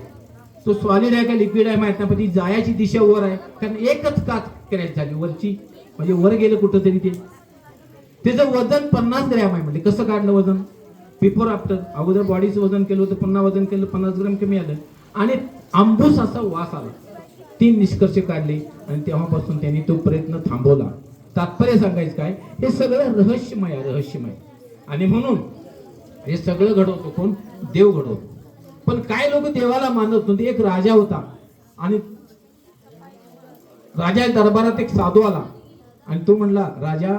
तो सॉलिड आहे का लिक्विड आहे माहित नाही, पण ती जायची दिशा वर आहे. कारण एकच काच क्रॅश झाली वरची, म्हणजे वर गेलं कुठं तरी ते. त्याचं वजन 50 ग्रॅम आहे. म्हणजे कसं काढलं वजन, बिफोर आफ्टर. अगोदर बॉडीचं वजन केलं होतं, पुन्हा वजन केलं, 50 ग्रॅम कमी आलं आणि आंबूस असा वास आला. 3 निष्कर्ष काढले आणि तेव्हापासून त्यांनी तो प्रयत्न थांबवला. तात्पर्य सांगायचं काय, हे सगळं रहस्यमय आहे, रहस्यमय. आणि म्हणून हे सगळं घडवतो कोण, देव घडवतो. पण काय लोक देवाला मानत नव्हते. एक राजा होता आणि राजा दरबारात एक साधू आला आणि तो म्हणला, राजा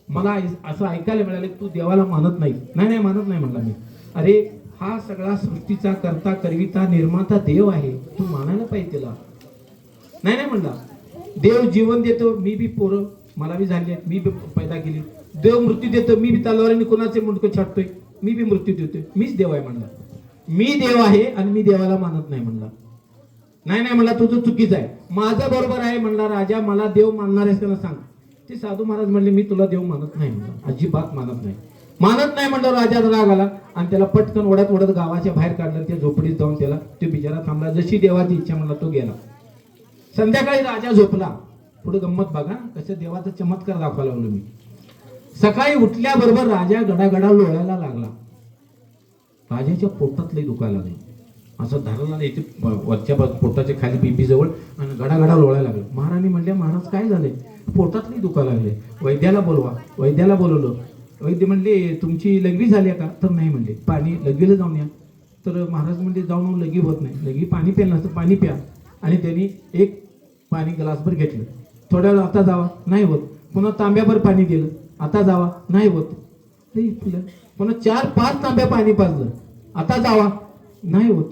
मला असं ऐकायला मिळालं तू देवाला मानत नाही. नाही मानत नाही म्हणला मी. अरे हा सगळा सृष्टीचा करता करविता निर्माता देव आहे, तू मानायला पाहिजे त्याला. नाही म्हणला, देव जीवन देतो, मी बी पोरं मला बी झाली, मी बी पैदा केली. देव मृत्यू देतो, मी बी तलवारीने कोणाचे मुंडकं छाटतोय, मी बी मृत्यू देतोय, मीच देव आहे म्हणला. मी देव आहे आणि मी देवाला मानत नाही म्हणला. नाही म्हणला, तुझं चुकीचं आहे. माझं बरोबर आहे म्हणला. राजा मला देव मानणार आहेस त्याला सांग. ते साधू महाराज म्हणले, मी तुला देव मानत नाही म्हणला, अजिबात मानत नाही म्हणलं. राजा राग आला आणि त्याला पटकन ओढत गावाच्या बाहेर काढलं. त्या झोपडीत जाऊन त्याला तो बिचारा थांबला. जशी देवाची इच्छा म्हणला तो गेला. संध्याकाळी राजा झोपला. पुढे गंमत बघा, कसं देवाचा चमत्कार दाखवायला लागलो मी. सकाळी उठल्याबरोबर राजा गडागडा लोळायला लागला. राजाच्या पोटात लई दुखायला लागलं. असं धरला इथे वरच्या पोटाच्या खाली बीबी जवळ आणि गडागडा लोळायला लागलं. महाराणी म्हणल्या, महाराज काय झालंय, पोटात लई दुखायला लागले, वैद्याला बोलवा. वैद्याला बोलवलं. वैद्य म्हणले, तुमची लघवी झाली का? तर नाही म्हणले. पाणी लघवीला जाऊन या. तर महाराज म्हणले, जाऊन लघवी होत नाही, लघवी पाणी प्यायला नसतं, पाणी प्या. आणि त्यांनी एक पाणी ग्लासभर घेतलं. थोड्या वेळ, आता जावा, नाही होत. पुन्हा तांब्याभर पाणी दिलं, आता जावा, नाही होत. पुन्हा 4-5 तांब्या पाणी पाजलं, आता जावा, नाही होत.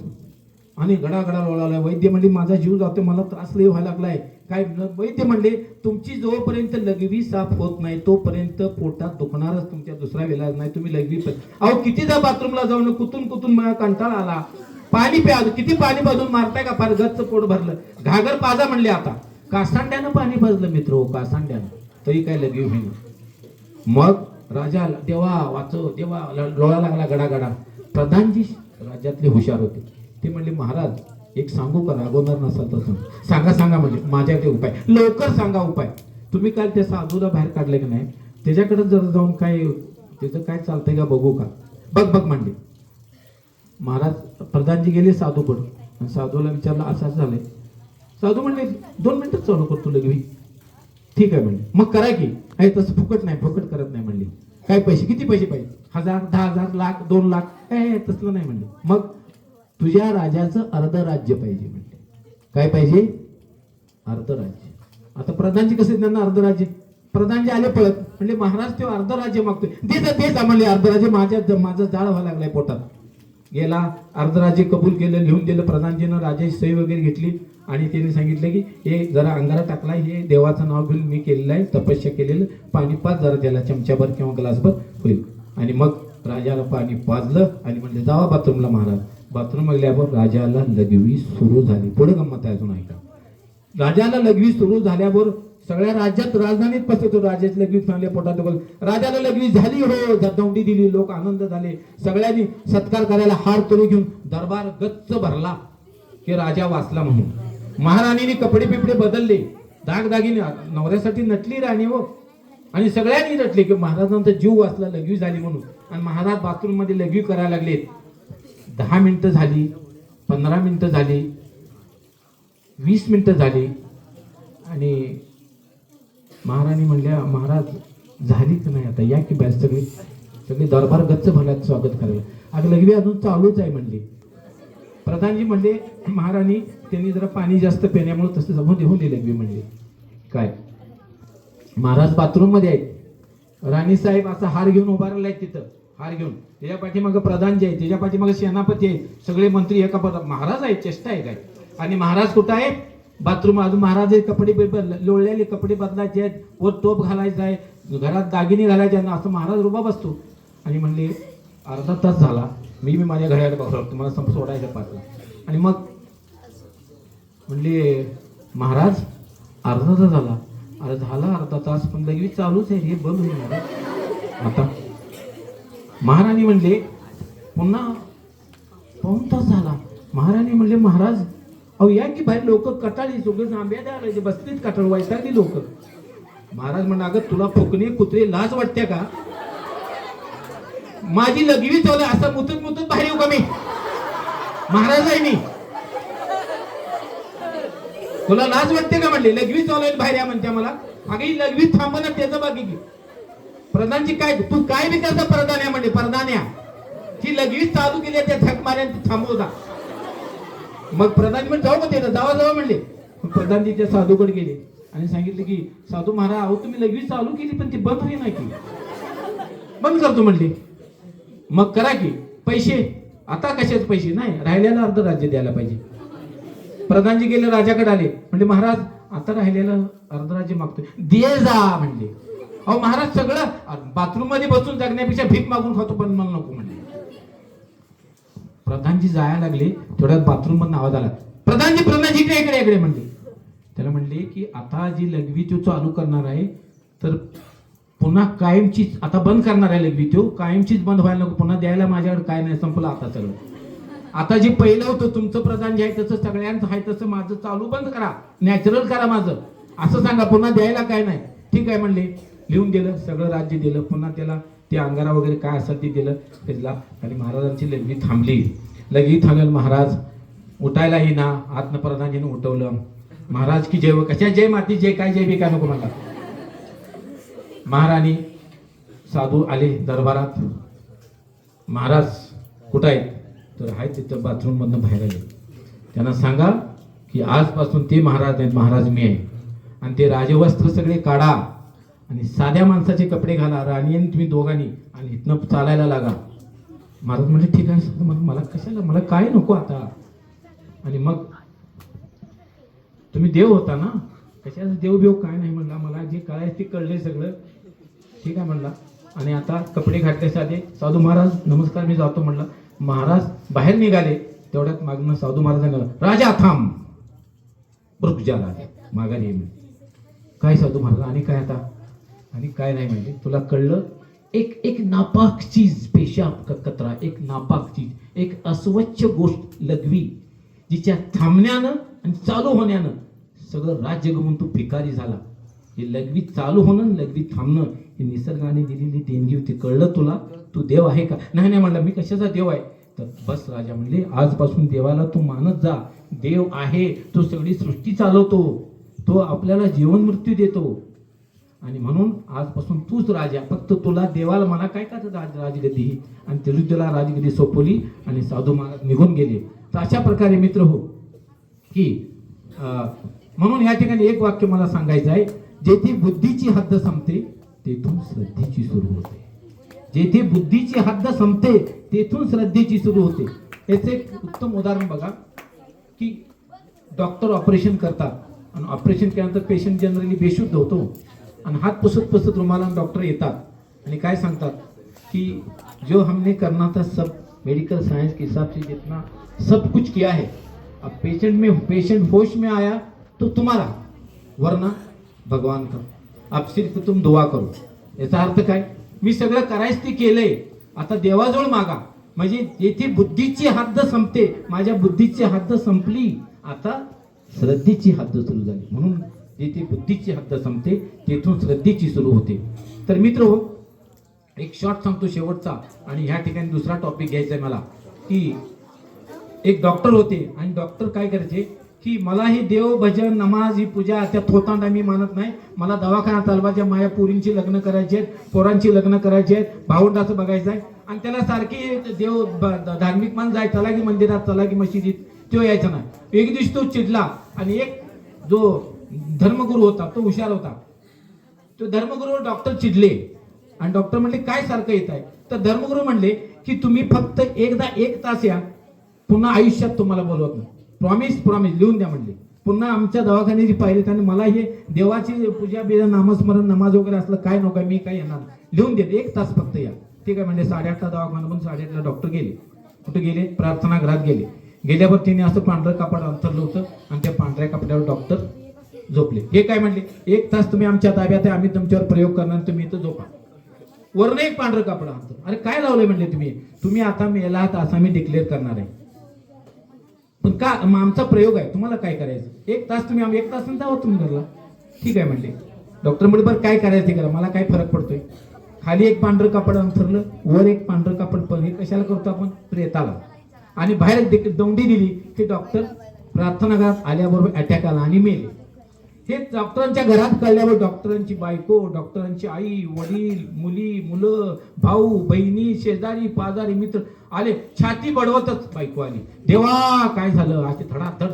आणि गडागडा लोळाला. वैद्य म्हणले, माझा जीव जातो, मला त्रास लई व्हायला लागलाय. काय? वैद्य म्हणले, तुमची जोपर्यंत लघवी साफ होत नाही तोपर्यंत पोटात दुखणारच, तुमच्या दुसरा इलाज नाही. तुम्ही लघवी अहो कितीदा बाथरूमला जाऊन कुतून मला कंटाळा आला. पाणी प्या. किती पाणी पाजून मारताय का? फार गच्च पोट भरलं. घागर पाजा म्हणले. आता कासांड्यानं पाणी पाजलं मित्र, हो कासांड्यानं, तरी काय लघवी होईना. मग राजा, देवा वाचव, देवा लोळा लागला गडागडा. प्रधानजी राज्यातले हुशार होते. ते म्हणले, महाराज एक सांगू का, रागवणार नसाल तर सांगा म्हणजे माझ्याकडे उपाय, लवकर सांगा उपाय. तुम्ही काल त्या साधूला बाहेर काढले की नाही, त्याच्याकडे जर जाऊन काय त्याचं काय चालतंय का बघू का. बघ म्हणले. महाराज प्रधानजी गेले साधूकडे. साधूला विचारलं, असं झालंय. साधू म्हणले, 2 मिनिटं चालू करतो लघवी. ठीक आहे म्हणले. मग करा की. आहे तसं फुकट नाही, फुकट करत नाही म्हणले. काय पैसे, किती पैसे पाहिजे? 1000, 10,000, लाख, 2 लाख, तसलं नाही म्हणले. मग तुझ्या राजाचं अर्ध राज्य पाहिजे म्हणले. काय पाहिजे? अर्ध राज्य. आता प्रधानजी कसे त्यांना अर्ध राज्य? प्रधानजी आले पळत, म्हणले महाराज ते अर्ध राज्य मागतोय. तेच म्हणले अर्ध राज्य माझं जाळ व्हायला लागलाय पोटात. गेला, अर्ध राज्य कबूल केलं, लिहून दिलं प्रधानजीनं, राजाची सही वगैरे घेतली आणि त्यांनी सांगितलं की हे जरा अंगारा टाकलाय, हे देवाचं नाव घेऊन मी केलेलं आहे, तपस्या केलेलं, पाणी पाच जरा त्याला चमच्याभर किंवा ग्लासभर होईल. आणि मग राजाला पाणी पाजलं आणि म्हणले जावा बाथरूमला महाराज. बाथरूम गेल्यावर राजाला लघवी सुरू झाली. पुढे गंमत आहे अजून ऐका. राजाला लघवी सुरू झाल्यावर सगळ्या राज्यात राजधानीत पसरतो. राजाची लघवी चांगल्या पोटात राजाला लघवी झाली हो, दौंडी दिली, लोक आनंद झाले. सगळ्यांनी सत्कार करायला हार तरी घेऊन दरबार गच्च भरला की राजा वाचला म्हणून. महाराणीने कपडे बिपडे बदलले, दागदागिने, नवऱ्यासाठी नटली राणी हो, आणि सगळ्यांनी नटले की महाराजांचा जीव वाचला लघवी झाली म्हणून. आणि महाराज बाथरूम मध्ये लघवी करायला लागले. 10 मिनिटं झाली, 15 मिनिटं झाली, 20 मिनिटं झाली आणि महाराणी म्हणल्या महाराज झाली की नाही, आता या की बाहेर. सगळे दरबार गच्च भरल्यात स्वागत करायला. अगं लघवी अजून चालूच आहे म्हणले. प्रधानजी म्हणले महाराणी त्यांनी जरा पाणी जास्त पिण्यामुळे तसं होऊन दे लघवी म्हणले. काय महाराज बाथरूम मध्ये आहेत. राणी साहेब असा हार घेऊन उभा राहिलाय तिथं, हार घेऊन. त्याच्या पाठीमागं प्रधानजी आहे, त्याच्या पाठीमागं सेनापती आहे, सगळे मंत्री एका महाराज आहे. चेष्टा आहे काय? आणि महाराज कुठं आहे? बाथरूम. अजून महाराज कपडे लोळलेले कपडे बदलायचे आहेत, वर टोप घालायचा आहे, घरात दागिने घालायचे आहेत, असं महाराज रुबा बसतो. आणि म्हणले अर्धा तास झाला, मी माझ्या घड्याला बघतो, तुम्हाला सोडायचं पाठला. आणि मग म्हणले महाराज अर्धा तास झाला. अरे झाला अर्धा तास, पण लघवी चालूच आहे, हे बंद होईल आता. महाराणी म्हणले पुन्हा पाऊण तास झाला. महाराणी म्हणले महाराज अहो या की बाहेर, लोक कटाळी, सगळं आंब्या द्यायला बसलीच कटाळ, वैतागली लोक. महाराज म्हणा अगं तुला फुकणे कुत्रे लाज वाटते का? माझी लघवी चालू असं मुतत मुतत बाहेर येऊ का मी? महाराज आहे मी, तुला लाज वाटते का म्हणले? लघवी चालू बाहेर या म्हणते मला. अगं ही लघवी थांबणार त्याचं बाकी की. प्रधानजी काय तू काय विचारता? प्रधान म्हणले प्रधान्या ही लघवी चालू केली त्या झक माऱ्या थांबवता. मग प्रधानजी म्हणजे जाऊ का ते जावा म्हणले. प्रधानजी त्या साधूकडे गेले आणि सांगितले की साधू महाराज अहो तुम्ही लघवी चालू केली पण ती बंद होई नाही की. बंद करतो म्हणले. मग करा की. पैसे आता कशाचे पैसे? नाही, राहिलेला अर्ध राज्य द्यायला पाहिजे. प्रधानजी गेले राजाकडे आले, म्हणजे महाराज आता राहिलेलं अर्ध राज्य मागतोय, दे जा म्हणले. अहो महाराज सगळं बाथरूम मध्ये बसून जगण्यापेक्षा भीक मागून खातो, पण मला नको म्हणले. प्रधानजी जायला लागले, तेवढ्यात बाथरूम मधून आवाज आला, प्रधानजी इकडे म्हणले. त्याला म्हणले की आता जी लघवी तो चालू करणार आहे तर पुन्हा कायमचीच आता बंद करणार आहे लघवी, तो कायमचीच बंद व्हायला नको, पुन्हा द्यायला माझ्याकडे काय नाही, संपलं आता सगळं. आता जे पहिलं होतं तुमचं प्रधान जे आहे तसं सगळ्यांचं आहे तसं माझं चालू बंद करा, नॅचरल करा माझं, असं सांगा, पुन्हा द्यायला काय नाही. ठीक आहे म्हणले. लिहून दिलं, सगळं राज्य दिलं, पुन्हा त्याला ते अंगारा वगैरे काय असेल ते दिलं त्याला. आणि महाराजांची लघवी थांबली. लघवी थांबल्यावर महाराज उठायला येईना, आत्म प्रधानजीने उठवलं. महाराज की जय, कशा जय माती जय, काय जय बी काय नको मला. महाराणी साधू आले दरबारात. महाराज कुठं आहेत? तर आहे तिथं बाथरूम मधनं बाहेर आले. त्यांना सांगा की आजपासून ते महाराज आहेत, महाराज मी आहे. आणि ते राजवस्त्र सगळे काढा आणि साध्या माणसाचे कपडे घाला, राणी आणि तुम्ही दोघांनी, आणि इथनं चालायला लागा. महाराज म्हणजे ठीक आहे, मला कशाला, मला काय नको आता. आणि मग तुम्ही देव होता ना, कशाला देव बेव काय नाही म्हणला, मला जे कळायचं ते कळले सगळं. ठीक आहे म्हणला. आणि आता कपडे घातले साधे. साधू महाराज नमस्कार मी जातो म्हणला. महाराज बाहेर निघाले, तेवढ्यात मागणं साधू महाराजांना राजा थांब, रुक जा राजा, माघारी ये. काय साधू महाराज आणि काय आता? आणि काय नाही म्हणजे तुला कळलं, एक नापाक चीज, पेशाब कचरा, एक नापाक चीज, एक अस्वच्छ गोष्ट लघवी, जिच्या थांबण्यानं आणि चालू होण्यानं सगळं राज्य गमून तू भिकारी झाला. हे लघवी चालू होणं, लघवी थांबणं ही निसर्गाने दिलेली देणगी होती. कळलं तुला? तू देव आहे का? नाही म्हणलं मी कशाचा देव आहे. तर बस राजा म्हणले आजपासून देवाला तू मानत जा. देव आहे, तो सगळी सृष्टी चालवतो, तो आपल्याला जीवन मृत्यू देतो. आणि म्हणून आजपासून तूच राजा, फक्त तुला देवाला मला काय करायचं राजगद्दी. आणि तिरुतीला राजगद्दी सोपवली आणि साधू महाराज निघून गेले. तर अशा प्रकारे मित्र हो की म्हणून या ठिकाणी एक वाक्य मला सांगायचं आहे, जेथे बुद्धीची हद्द संपते तेथून श्रद्धेची सुरू होते. जेथे बुद्धीची हद्द संपते तेथून श्रद्धेची सुरू होते. याचे एक उत्तम उदाहरण बघा की डॉक्टर ऑपरेशन करतात आणि ऑपरेशन केल्यानंतर पेशंट जनरली बेशुद्ध होतो आणि हात पुसत पुसत रुमाला डॉक्टर येतात आणि काय सांगतात की जो हमने करना था सब मेडिकल साइंस के हिसाब से जितना सब कुछ किया है, अब पेशेंट होश में आया तो तुम्हारा, वरना भगवान का, अब सिर्फ तुम दुआ करो. याचा अर्थ काय, मी सगळं करायचं ते केलंय, आता देवाजवळ मागा. म्हणजे जेथे बुद्धीची हद्द संपते, माझ्या बुद्धीची हद्द संपली, आता श्रद्धेची हद्द सुरू झाली. म्हणून जेथे बुद्धीची हद्द संपते तेथून श्रद्धेची सुरू होते. तर मित्र हो, एक शॉर्ट सांगतो शेवटचा, आणि ह्या ठिकाणी दुसरा टॉपिक घ्यायचा आहे मला, की एक डॉक्टर होते आणि डॉक्टर काय करायचे की मला हे देव भजन नमाज ही पूजा त्या थोतांडा मी मानत नाही, मला दवाखाना चालवायच्या, माझ्या पोरींची लग्न करायची आहेत, पोरांची लग्न करायची आहेत, भावंडाचं बघायचं आहे, आणि त्याला सारखी देव धार्मिक मान जाय, चला की मंदिरात, चला की मशिदीत, तो यायचा नाही. एक दिवशी तो चिडला आणि एक जो धर्मगुरू होता तो हुशार होता, तो धर्मगुरू डॉक्टर चिडले आणि डॉक्टर म्हणले काय सारखं येत आहे. तर धर्मगुरू म्हणले की तुम्ही फक्त एकदा 1 तास या, पुन्हा आयुष्यात तुम्हाला बोलवत नाही. प्रॉमिस लिहून द्या म्हणले. पुन्हा आमच्या दवाखान्याची पायरी त्याने मला हे देवाची पूजा बिजा नामस्मरण नमाज वगैरे असलं काय नको, मी काय येणार, लिहून देते 1 तास फक्त या. ठीक आहे म्हणजे 8:30ला दवाखाना पण 8:30ला डॉक्टर गेले. कुठे गेले, प्रार्थना घरात गेले. गेल्यावर तिने असं पांढरं कापड अंथरलं होतं आणि त्या पांढऱ्या कपड्यावर डॉक्टर झोपले. हे काय म्हणले, 1 तास तुम्ही आमच्या ताब्यात आहे, आम्ही तुमच्यावर प्रयोग करणार, तुम्ही इथं झोपा. वरनं एक पांढरं कापड अंतर. अरे काय लावलंय म्हणले, तुम्ही आता मेला आहात असं मी डिक्लेअर करणार आहे. पण का, आमचा प्रयोग आहे, तुम्हाला काय करायचं, 1 तास तुम्ही, आम्ही 1 तास जावं तुम्ही घरला. ठीक आहे म्हणले. डॉक्टर म्हणले बरं काय करायचं ते करा, मला काय फरक पडतोय. खाली एक पांढरं कापड अंथरलं, वर एक पांढरं कापड, पण हे कशाला करतो आपण, प्रेताला. आणि बाहेर दौंडी दिली की डॉक्टर प्रार्थना घरात आल्याबरोबर अटॅक आला आणि मेले. हे डॉक्टरांच्या घरात कळल्यावर डॉक्टरांची बायको, डॉक्टरांची आई, वडील, मुलं, भाऊ, बहिणी, शेजारी पाजारी, मित्र आले, छाती बडवतच बायको आली, देवा काय झालं, असे धडाधड.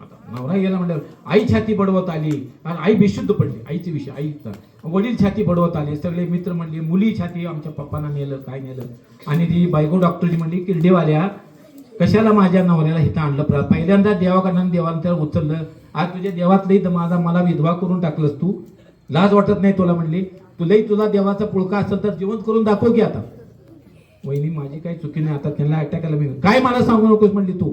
आता नवरा गेला म्हणल्यावर आई छाती बडवत आली आणि आई बेशुद्ध पडली. आईचे विषय, आईचा वडील छाती बडवत आले, सगळे मित्र म्हणले, मुली छाती, आमच्या पप्पांना नेलं, काय नेलं. आणि ती बायको डॉक्टरची म्हणली, किरडेवाल्या कशाला माझ्या नवऱ्याला इथं आणलं, पहिल्यांदा देवाकडनं देवाला त्याला उचललं, आज तुझ्या देवातलंही मला विधवा करून टाकलंस तू, लाज वाटत नाही तुला. म्हणली तुला देवाचा पुळका असेल तर जिवंत करून दाखव की. आता वहिनी माझी काही चुकी नाही, आता त्यांना अटॅक आला, मी काय मला सांगू नकोस म्हणली, तू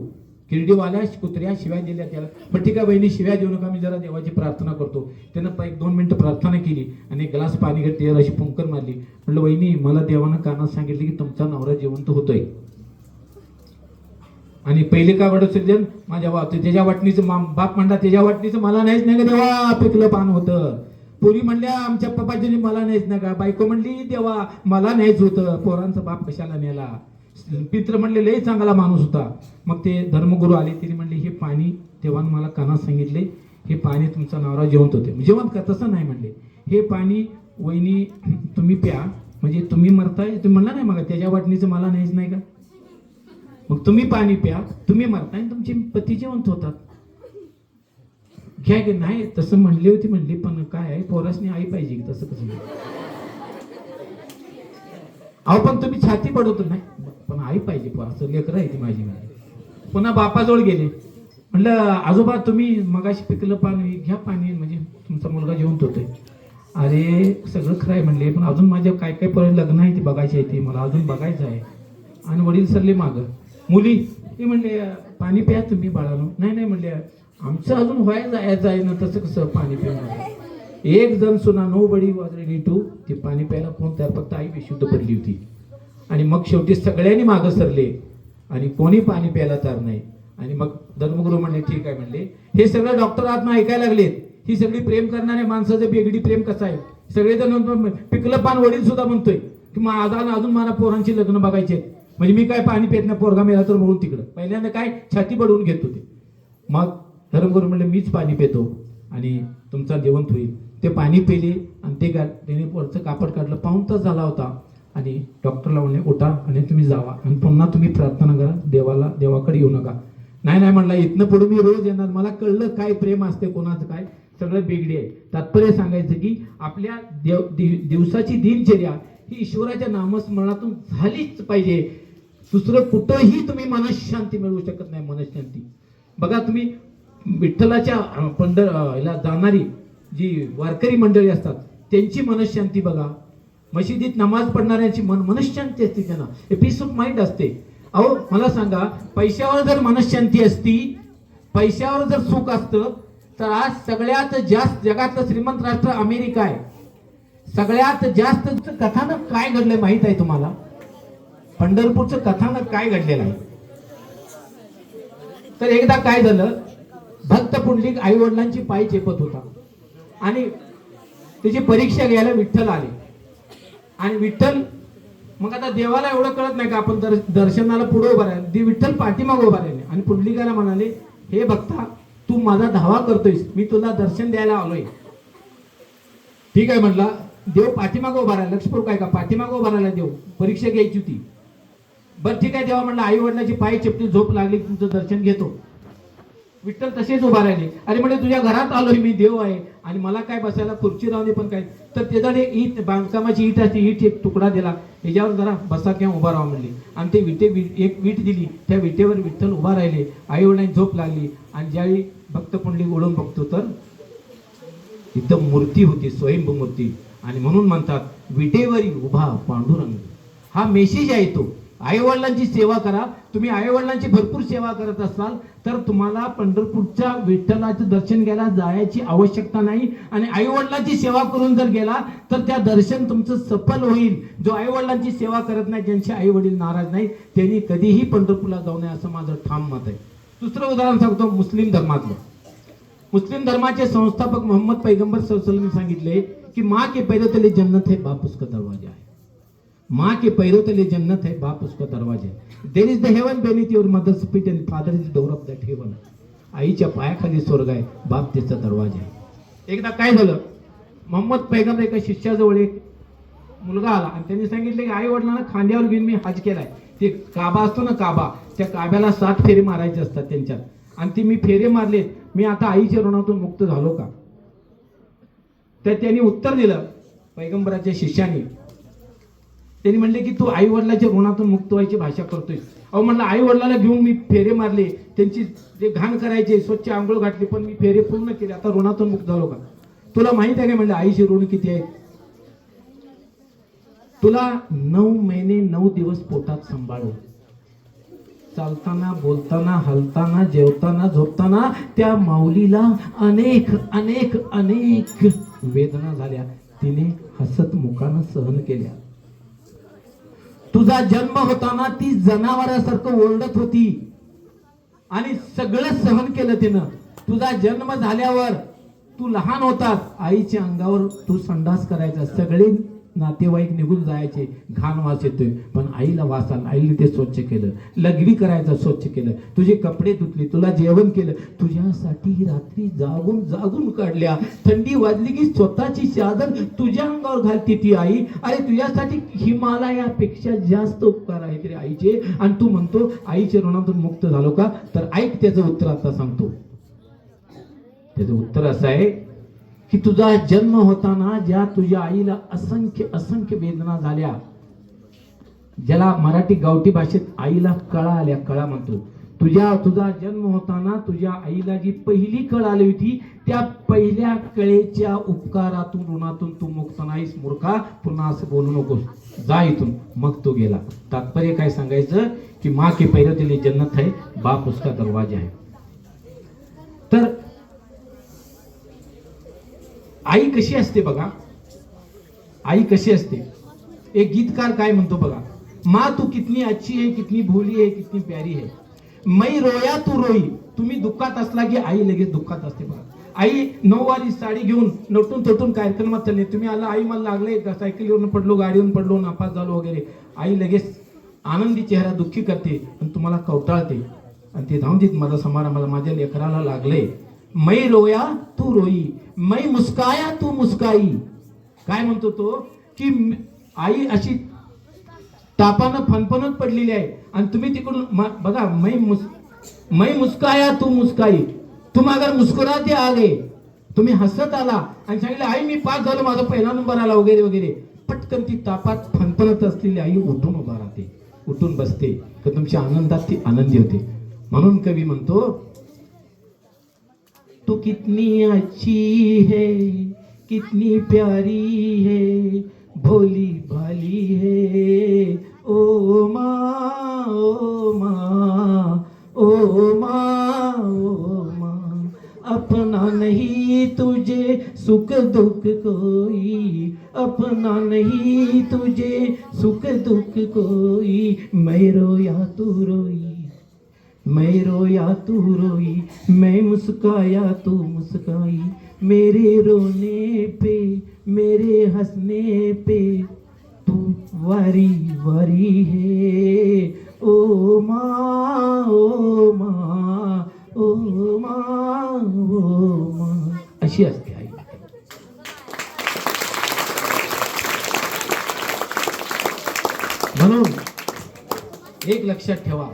किरडीवाल्या कुत्र्या शिव्या दिल्या त्याला. पण ठीक आहे वहिनी शिव्या देऊ नका, मी जरा देवाची प्रार्थना करतो. त्यानं 1-2 मिनिटं प्रार्थना केली आणि एक ग्लास पाणी घेतली, त्याला अशी फुंकर मारली. म्हणलं वहिनी मला देवानं कानात सांगितले की तुमचा नवरा जिवंत होतोय. आणि पहिले काय वाटत सज्जन, माझ्या त्याच्या वाटणीचं बाप म्हणला, त्याच्या वाटणीचं मला नाहीच नाही का देवा, पिकलं पान होतं. पोरी म्हणल्या आमच्या पप्पाजीने मला नाहीच नाही का, बायको म्हणली देवा मला नाहीच होतं, पोरांचा बाप कशाला नेला. पित्र म्हणले लय चांगला माणूस होता. मग ते धर्मगुरू आले, तिने म्हणले हे पाणी देवानं मला कानात सांगितले, हे पाणी तुमचा नवरा जिवंत होते. जिवंत का, तसं नाही म्हणले, हे पाणी वहिनी तुम्ही प्या, म्हणजे तुम्ही मरताय. तुम्ही म्हणला नाही मग त्याच्या वाटणीचं मला नाहीच नाही का, मग तुम्ही पाणी प्या, तुम्ही मरताय, तुमचे पती जिवंत होतात. घ्या की. नाही तसं म्हणली होती, म्हणली पण काय आहे, पोरासनी आई पाहिजे की, तसं कसं. अहो पण तुम्ही छाती पडवतो, नाही पण आई पाहिजे, असं लेकरं आहे ती माझी. पुन्हा बापाजवळ गेले, म्हणलं आजोबा तुम्ही मगाशी पिकलं पाणी घ्या, पाणी म्हणजे तुमचा मुलगा जिवंत होतोय. अरे सगळं खरं आहे म्हणले, पण अजून माझ्या काय काय पर्यंत लग्न आहे ती बघायची आहे, ती मला अजून बघायचं आहे. आणि वडील सरले मागं. मुली ते म्हणले पाणी प्या तुम्ही बाळानो. नाही म्हणले आमचं अजून व्हायला जायचं आहे ना, तसं कसं पाणी पिणार. एक जण सुना, nobody was ready to, ते पाणी प्यायला कोण तयार, फक्त आई बेशुद्ध पडली होती. आणि मग शेवटी सगळ्यांनी मागं सरले आणि कोणी पाणी प्यायला तयार नाही. आणि मग धर्मगुरू म्हणले ठीक आहे म्हणले, हे सगळं डॉक्टर आत्मा ऐकायला लागलेत, ही सगळी प्रेम करणाऱ्या माणसाचं बेगडी प्रेम कसं आहे. सगळेजण पिकलं पान, वडील सुद्धा म्हणतोय की अजून मला पोरांची लग्न बघायची आहेत, म्हणजे मी काय पाणी पेत नाही, पोरगा मेला तर म्हणून तिकडं. पहिल्यांदा काय छाती बडवून घेत होते. मग धर्मगुरू म्हणले मीच पाणी पितो आणि तुमचा जिवंत होईल. ते पाणी पिले आणि त्याने वरचं कापड काढलं. 1 तास झाला होता आणि डॉक्टरला म्हणले उठा आणि तुम्ही जावा आणि पुन्हा तुम्ही प्रार्थना करा, देवाकडे येऊ नका. नाही नाही म्हणला, इथनं पुढे मी रोज येणार. मला कळलं काय प्रेम असते, कोणाचं काय सगळं बिगडी आहे. तात्पर्य सांगायचं की आपल्या दिवसाची दिनचर्या ही ईश्वराच्या नामस्मरणातून झालीच पाहिजे. दुसरं कुठंही तुम्ही मनशांती मिळवू शकत नाही. मनशांती बघा, तुम्ही विठ्ठलाच्या ह्याला जाणारी जी वारकरी मंडळी असतात त्यांची मनशांती बघा, मशिदीत नमाज पडणाऱ्यांची मनशांती असते, त्यांना पीस ऑफ माइंड असते. अहो मला सांगा, पैशावर जर मनशांती असती, पैशावर जर सुख असतं, तर आज सगळ्यात जास्त जगातलं श्रीमंत राष्ट्र अमेरिका आहे. सगळ्यात जास्त कथानक काय घडलंय माहित आहे तुम्हाला? पंढरपूरचं कथानक काय घडलेलं आहे? तर एकदा काय झालं, भक्त पुंडलिक आई वडिलांची पाय चेपत होता आणि त्याची परीक्षा घ्यायला विठ्ठल आले. आणि विठ्ठल, मग आता देवाला एवढं कळत नाही का आपण दर्शनाला पुढे उभा राहिले, विठ्ठल पाठीमागे उभा राहिले आणि पुंडलिकाला म्हणाले, हे भक्ता तू माझा धावा करतोयस, मी तुला दर्शन द्यायला आलोय. ठीक आहे म्हटला. देव पाठीमागे उभा राहिला. लक्ष्मण काय का पाठीमागे उभा राहिला, देव परीक्षा घ्यायची होती. बरं ठीक आहे देवा म्हणला, आई वडिलाची पाय चेपली, झोप लागली, तुमचं दर्शन घेतो. विठ्ठल तसेच उभा राहिले. अरे म्हणजे तुझ्या घरात आलोय मी, देव आहे आणि मला काय बसायला खुर्ची राहू दे, पण काय. तर त्याच्याकडे ईट, बांधकामाची ईट असते, ईट एक तुकडा दिला, ह्याच्यावर जरा बसा किंवा उभा राहा म्हणले. आणि ते एक वीट दिली, त्या विटेवर विठ्ठल उभा राहिले. आई वडिलांची झोप लागली आणि ज्यावेळी भक्त पुंडलिक ओढून बघतो तर इथं मूर्ती होती, स्वयंभू मूर्ती. आणि म्हणून म्हणतात विटेवरी उभा पांडुरंग. हा मेसेज आहे तो. आई वडिलांची सेवा करा. तुम्ही आई वडिलांची भरपूर सेवा करत असाल तर तुम्हाला पंढरपूरच्या विठ्ठलाचं दर्शन घ्यायला जायची आवश्यकता नाही. आणि आई वडिलांची सेवा करून जर गेला तर त्या दर्शन तुमचं सफल होईल. जो आई वडिलांची सेवा करत नाही, ज्यांचे आई वडील नाराज नाही, त्यांनी कधीही पंढरपूरला जाऊ नये असं माझं ठाम मत आहे. दुसरं उदाहरण सांगतो मुस्लिम धर्मातलं. मुस्लिम धर्माचे संस्थापक मोहम्मद पैगंबर सल्लल्लाहु अलैहि वसल्लम सांगितले की माँ के पैरों तले जन्नत है, बाप उसका दरवाजा है. माँ के पैरों तले जन्नत है, बाप उसका दरवाजा है. There is the heaven beneath your mother's feet and father is the door of that heaven. आईच्या पायाखाली स्वर्ग आहे, बाप त्याचा दरवाजा आहे. एकदा काय झालं, मोहम्मद पैगंबर एका शिष्याजवळ एक मुलगा आला आणि त्यांनी सांगितले की आई वडिलांना खांद्यावर घेऊन मी हज केलाय. ते काबा असतो ना, काबा, त्या काब्याला 7 फेरे मारायचे असतात त्यांच्यात, आणि ते मी फेरे मारले, मी आता आईच्या ऋणातून मुक्त झालो का? तर त्यांनी उत्तर दिलं पैगंबराच्या शिष्याने. त्यांनी म्हणले की तू आई वडिलाच्या ऋणातून मुक्त व्हायची भाषा करतोय. अहो म्हणलं, आई वडिलाला घेऊन मी फेरे मारले, त्यांची जे घाण करायचे, स्वच्छ आंघोळ घातली, पण मी फेरे पूर्ण केले, आता ऋणातून मुक्त झालो का? तुला माहित आहे का म्हणलं आईचे ऋण किती आहे? तुला 9 महिने 9 दिवस पोटात सांभाळलं. चालताना, बोलताना, हलताना, जेवताना, झोपताना त्या माऊलीला अनेक अनेक अनेक वेदना झाल्या. तिने हसत मुखानं सहन केल्या. तुझा जन्म होताना ती जनावरासारखं ओरडत होती आणि सगळं सहन केलं तिनं. तुझा जन्म झाल्यावर तू लहान होतास, आईच्या अंगावर तू संडास करायचा, सगळे नातेवाईक निघून जायचे, घाण वास येतोय, पण आईला वास आला, आईने ते स्वच्छ केलं. लगडी करायचं स्वच्छ केलं, तुझे कपडे धुतले, तुला जेवण केलं, तुझ्यासाठी रात्री जागून जागून काढल्या. थंडी वाजली की स्वतःची चादर तुझ्या अंगावर घालते ती आई. अरे तुझ्यासाठी हिमालयापेक्षा जास्त उपकार आहेत रे आईचे, आणि तू म्हणतो आईच्या ऋणातून मुक्त झालो का? तर ऐक त्याचं उत्तर आता सांगतो. त्याचं उत्तर असं आहे की तुझा जन्म होताना ज्या तुझ्या आईला असंख्य असंख्य वेदना झाल्या, ज्याला मराठी गावठी भाषेत आईला कळा आल्या, कळा म्हणतो. तुझा जन्म होताना तुझ्या आईला जी पहिली कळ आली होती, त्या पहिल्या कळेच्या उपकारातून ऋणातून तू मुक्त नाहीस मूर्खा. पुन्हा असं बोलू नकोस, जा इथून. मग तो गेला. तात्पर्य काय सांगायचं की माँ के पैरों तले जन्नत है, बाप उसका दरवाजा है. तर आई कशी असते बघा, आई कशी असते. एक गीतकार काय म्हणतो बघा, माँ तू कितनी अच्छी है, कितनी भोली है, कितनी प्यारी है, मैं रोया तू रोई. तुम्ही दुःखात असला की आई लगेच दुःखात असते बघा. आई 9 वाली साडी घेऊन नटून तटून कार्यक्रमात चालले, तुम्ही आला आई मला लागले, सायकलीवरून पडलो, गाडीवरून पडलो, नापास झालो वगैरे, आई लगेच आनंदी चेहरा दुःखी करते आणि तुम्हाला कवटाळते आणि ते जाऊन देत, माझा समारंभाला माझ्या लेकराला लागले. मैं रोया तू रोई, मैं मुस्काया तू मुस्काई. काय म्हणतो तो की आई अशी तापानं फनफनत पडलेली आहे आणि तुम्ही तिकडून बघा, मैं मुस्काया तू मुस्काई, तुम अगर मुस्कुराते आले, तुम्ही हसत आला आणि सांगितलं आई मी पास झालो, माझा पहिला नंबर आला वगैरे वगैरे, पटकन ती तापात फणफणत असलेली आई उठून उभा राहते, उठून बसते, तर तुमच्या आनंदात ती आनंदी होते. म्हणून कवी म्हणतो, तू कितनी अच्छी है, कितनी प्यारी है, भोली भाली है, ओ माँ ओ माँ ओ माँ ओ माँ, अपना नहीं तुझे सुख दुख कोई, अपना नहीं तुझे सुख दुख कोई, मैं रोया तू रोई, मैं रोया तू रोई, मैं मुस्काया तू मुस्काई, मेरे रोने पे मेरे हंसने पे तू वारी वारी है, ओ माँ ओ माँ ओ माँ ओ माँ. अशी असते आई. म्हणून एक लक्षात ठेवा,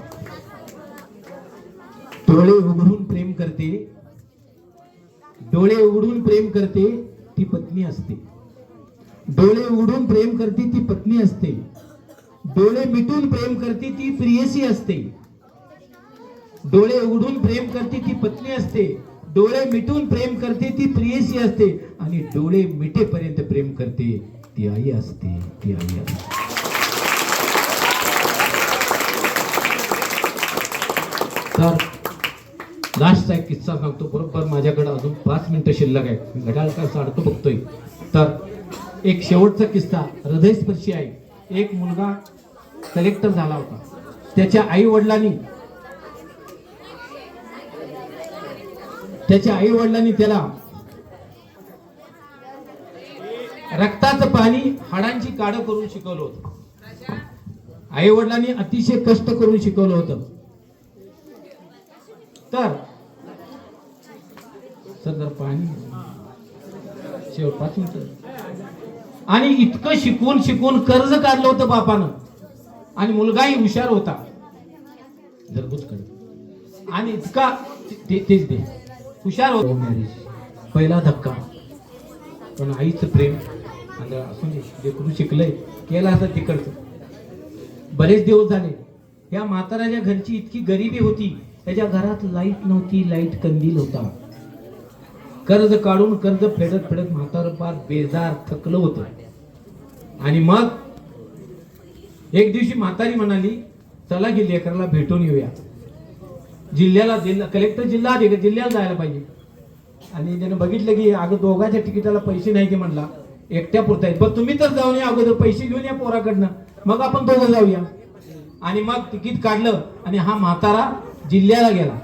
डोळे उघडून प्रेम करते, डोळे उघडून प्रेम करते ती पत्नी असते, डोळे उघडून प्रेम करते ती पत्नी असते, डोळे मिटून प्रेम करते ती प्रियसी असते, डोळे उघडून प्रेम करते ती पत्नी असते, डोळे मिटून प्रेम करते ती प्रियसी असते, आणि डोळे मिटेपर्यंत प्रेम करते ती आई असते, ती आई असते. तर लास्टचा एक किस्सा सांगतो. बरोबर माझ्याकडे अजून 5 मिनिटं शिल्लक आहे, घड्याळ काय साडतो बघतोय. तर एक शेवटचा किस्सा हृदयस्पर्शी आहे. एक मुलगा कलेक्टर झाला होता. त्याच्या आई वडिलांनी त्याला रक्ताचं पाणी हाडांची काढ करून शिकवलं होतं. आई वडिलांनी अतिशय कष्ट करून शिकवलं होतं. तर सर पाणी शेवट 5 मिनिटं. आणि इतकं शिकून शिकून कर्ज काढलं होतं बापानं, आणि मुलगाही हुशार होता आणि इतका तेच दे हुशार होता. मॅरेज पहिला धक्का, पण आईचं प्रेम असून लेकरू शिकलंय, केलं असं तिकडचं. बरेच दिवस झाले. या म्हाताऱ्याच्या घरची इतकी गरिबी होती, त्याच्या घरात लाईट नव्हती, लाईट कंदील होता. कर्ज काढून कर्ज फेडत फेडत म्हातारं फार बेजार थकलं होतं. आणि मग एक दिवशी म्हातारी म्हणाली, चला की लेकराला भेटून येऊया. जिल्हा कलेक्टर जिल्ह्याला जायला पाहिजे. आणि त्याने बघितलं की अगं दोघांच्या तिकिटाला पैसे नाही की म्हणला, एकट्या पुरता आहेत, पण तुम्ही तर जाऊन या अगोदर, पैसे घेऊन या पोराकडनं, मग आपण दोघं जाऊया. आणि मग तिकीट काढलं आणि हा म्हातारा जिल्ह्याला गेला.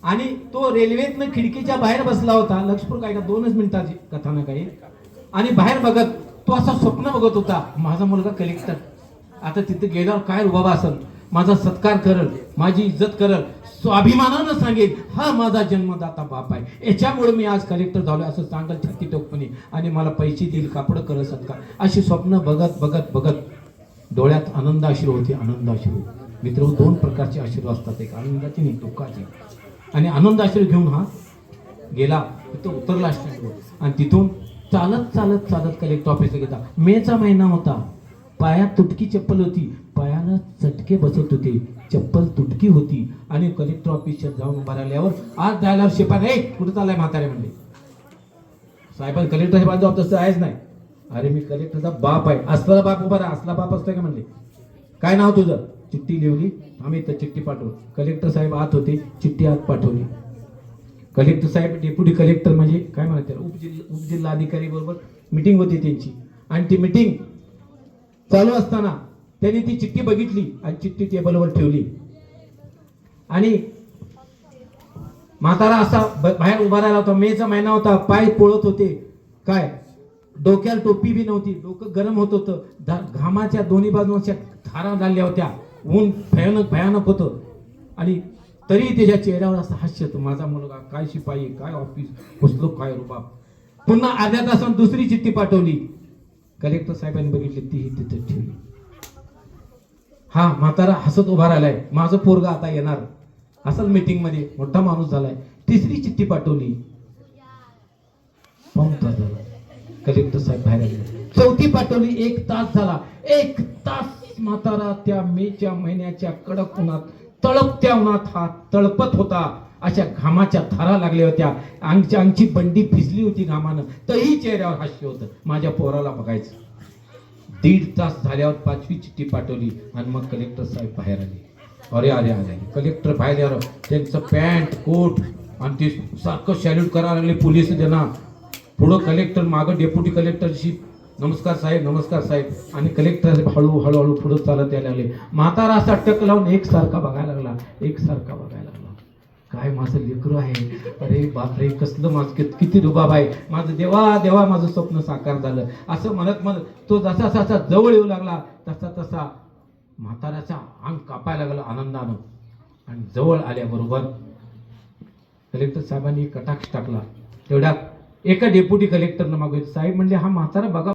आणि तो रेल्वेतनं खिडकीच्या बाहेर बसला होता. लक्ष्मपूर काय का 2च मिनिटाची कथानक आहे. आणि बाहेर बघत तो असं स्वप्न बघत होता, माझा मुलगा कलेक्टर, आता तिथे गेल्यावर काय रुबाब असेल, माझा सत्कार करल, माझी इज्जत करल, स्वाभिमानानं सांगेल हा माझा जन्मदाता बाप आहे, याच्यामुळे मी आज कलेक्टर झालो असं सांगल छाती टोकपणे, आणि मला पैसे देईल, कापड करल, सत्कार. अशी स्वप्न बघत बघत बघत डोळ्यात आनंदाश्रू होते. आनंदाश्रू मित्र 2 प्रकारचे अश्रू असतात, एक आनंदाचे आणि दुःखाचे. आणि आनंदाश्रू घेऊन हा गेला, तिथं उतरला स्टँडवर, आणि तिथून चालत चालत चालत कलेक्टर ऑफिसला गेला. मेचा महिना होता, पायात तुटकी चप्पल होती, पायाला चटके बसत होते, चप्पल तुटकी होती. आणि कलेक्टर ऑफिसच्या जाऊन उभा राहिल्यावर आज जायला शिपाई, हे कुठं चाललाय म्हातारे म्हणले. साहेबांनी कलेक्टर साहेबांचा जबाब तसं आहेच नाही. अरे मी कलेक्टरचा बाप आहे, असला बाप उभा राहा, असला बाप असतोय का म्हणले. काय नाव तुझं? चिठ्ठी लिहिली, आम्ही तर चिठ्ठी पाठवली. कलेक्टर साहेब आत होते, चिठ्ठी आत पाठवली. कलेक्टर साहेब डेप्युटी कलेक्टर म्हणजे काय म्हणतात उपजिल्हाधिकारी बरोबर मीटिंग होती त्यांची. आणि ती मीटिंग चालू असताना त्यांनी ती चिठ्ठी बघितली आणि चिठ्ठी टेबलवर ठेवली. आणि म्हातारा असा बाहेर उभा राहिला होता. मेचा महिना होता, पाय पोळत होते, काय डोक्याला टोपी बी नव्हती, डोकं गरम होत होतं, घामाच्या दोन्ही बाजूच्या धारा लागल्या होत्या, ऊन भयानक भयानक होतं. आणि तरी त्याच्या चेहऱ्यावर असं हास्य होतं, माझा मुलगा काय शिपाई, काय ऑफिस, घुसलो काय रुबाब. पुन्हा अर्ध्या तासात दुसरी चिठ्ठी पाठवली. कलेक्टर साहेबांनी बघितली, तीही तिथे ठेवली. हा म्हातारा हसत उभा राहिलाय, माझं पोरगा आता येणार. असाच मीटिंग मध्ये मोठा माणूस झालाय. तिसरी चिठ्ठी पाठवली, पाऊण तास झाला, कलेक्टर साहेब बाहेर आले. चौथी पाठवली, 1 तास झाला. 1 तास म्हातारा त्या मेच्या महिन्याच्या कडक उन्हात, तळपत्या उन्हात हा तळपत होता. अशा घामाच्या धारा लागल्या होत्या, अंगची बंडी भिजली होती घामानं, तरी चेहऱ्यावर हास्य होतं. माझ्या पोराला बघायचं. 1.5 तास झाल्यावर 5वी चिठ्ठी पाठवली आणि मग कलेक्टर साहेब बाहेर आले. अरे अरे अरे, कलेक्टर बाहेर आलं. त्यांचं पॅन्ट कोट आणि ते सारखं सॅल्यूट करायला लागले पोलीस त्यांना. पुढं कलेक्टर, मागं डेप्युटी कलेक्टरशी नमस्कार साहेब, नमस्कार साहेब. आणि कलेक्टर हळूहळू पुढे चालत यायला लागले. म्हातारा असा टक लावून एकसारखा बघायला लागला, एकसारखा बघायला लागला. काय माझं लेकरू आहे, अरे बापरे, कसलं माझं किती रुबाब आहे, माझं देवा देवा माझं स्वप्न साकार झालं, असं म्हणत म्हणत तो जसा जसा जवळ येऊ लागला तसा तसा म्हाताऱ्याचा अंग कापायला लागला आनंदानं. आणि जवळ आल्याबरोबर कलेक्टर साहेबांनी कटाक्ष टाकला. तेवढ्यात एका डेप्युटी कलेक्टरनं मागे, साहेब म्हणले, हा म्हातारा बघा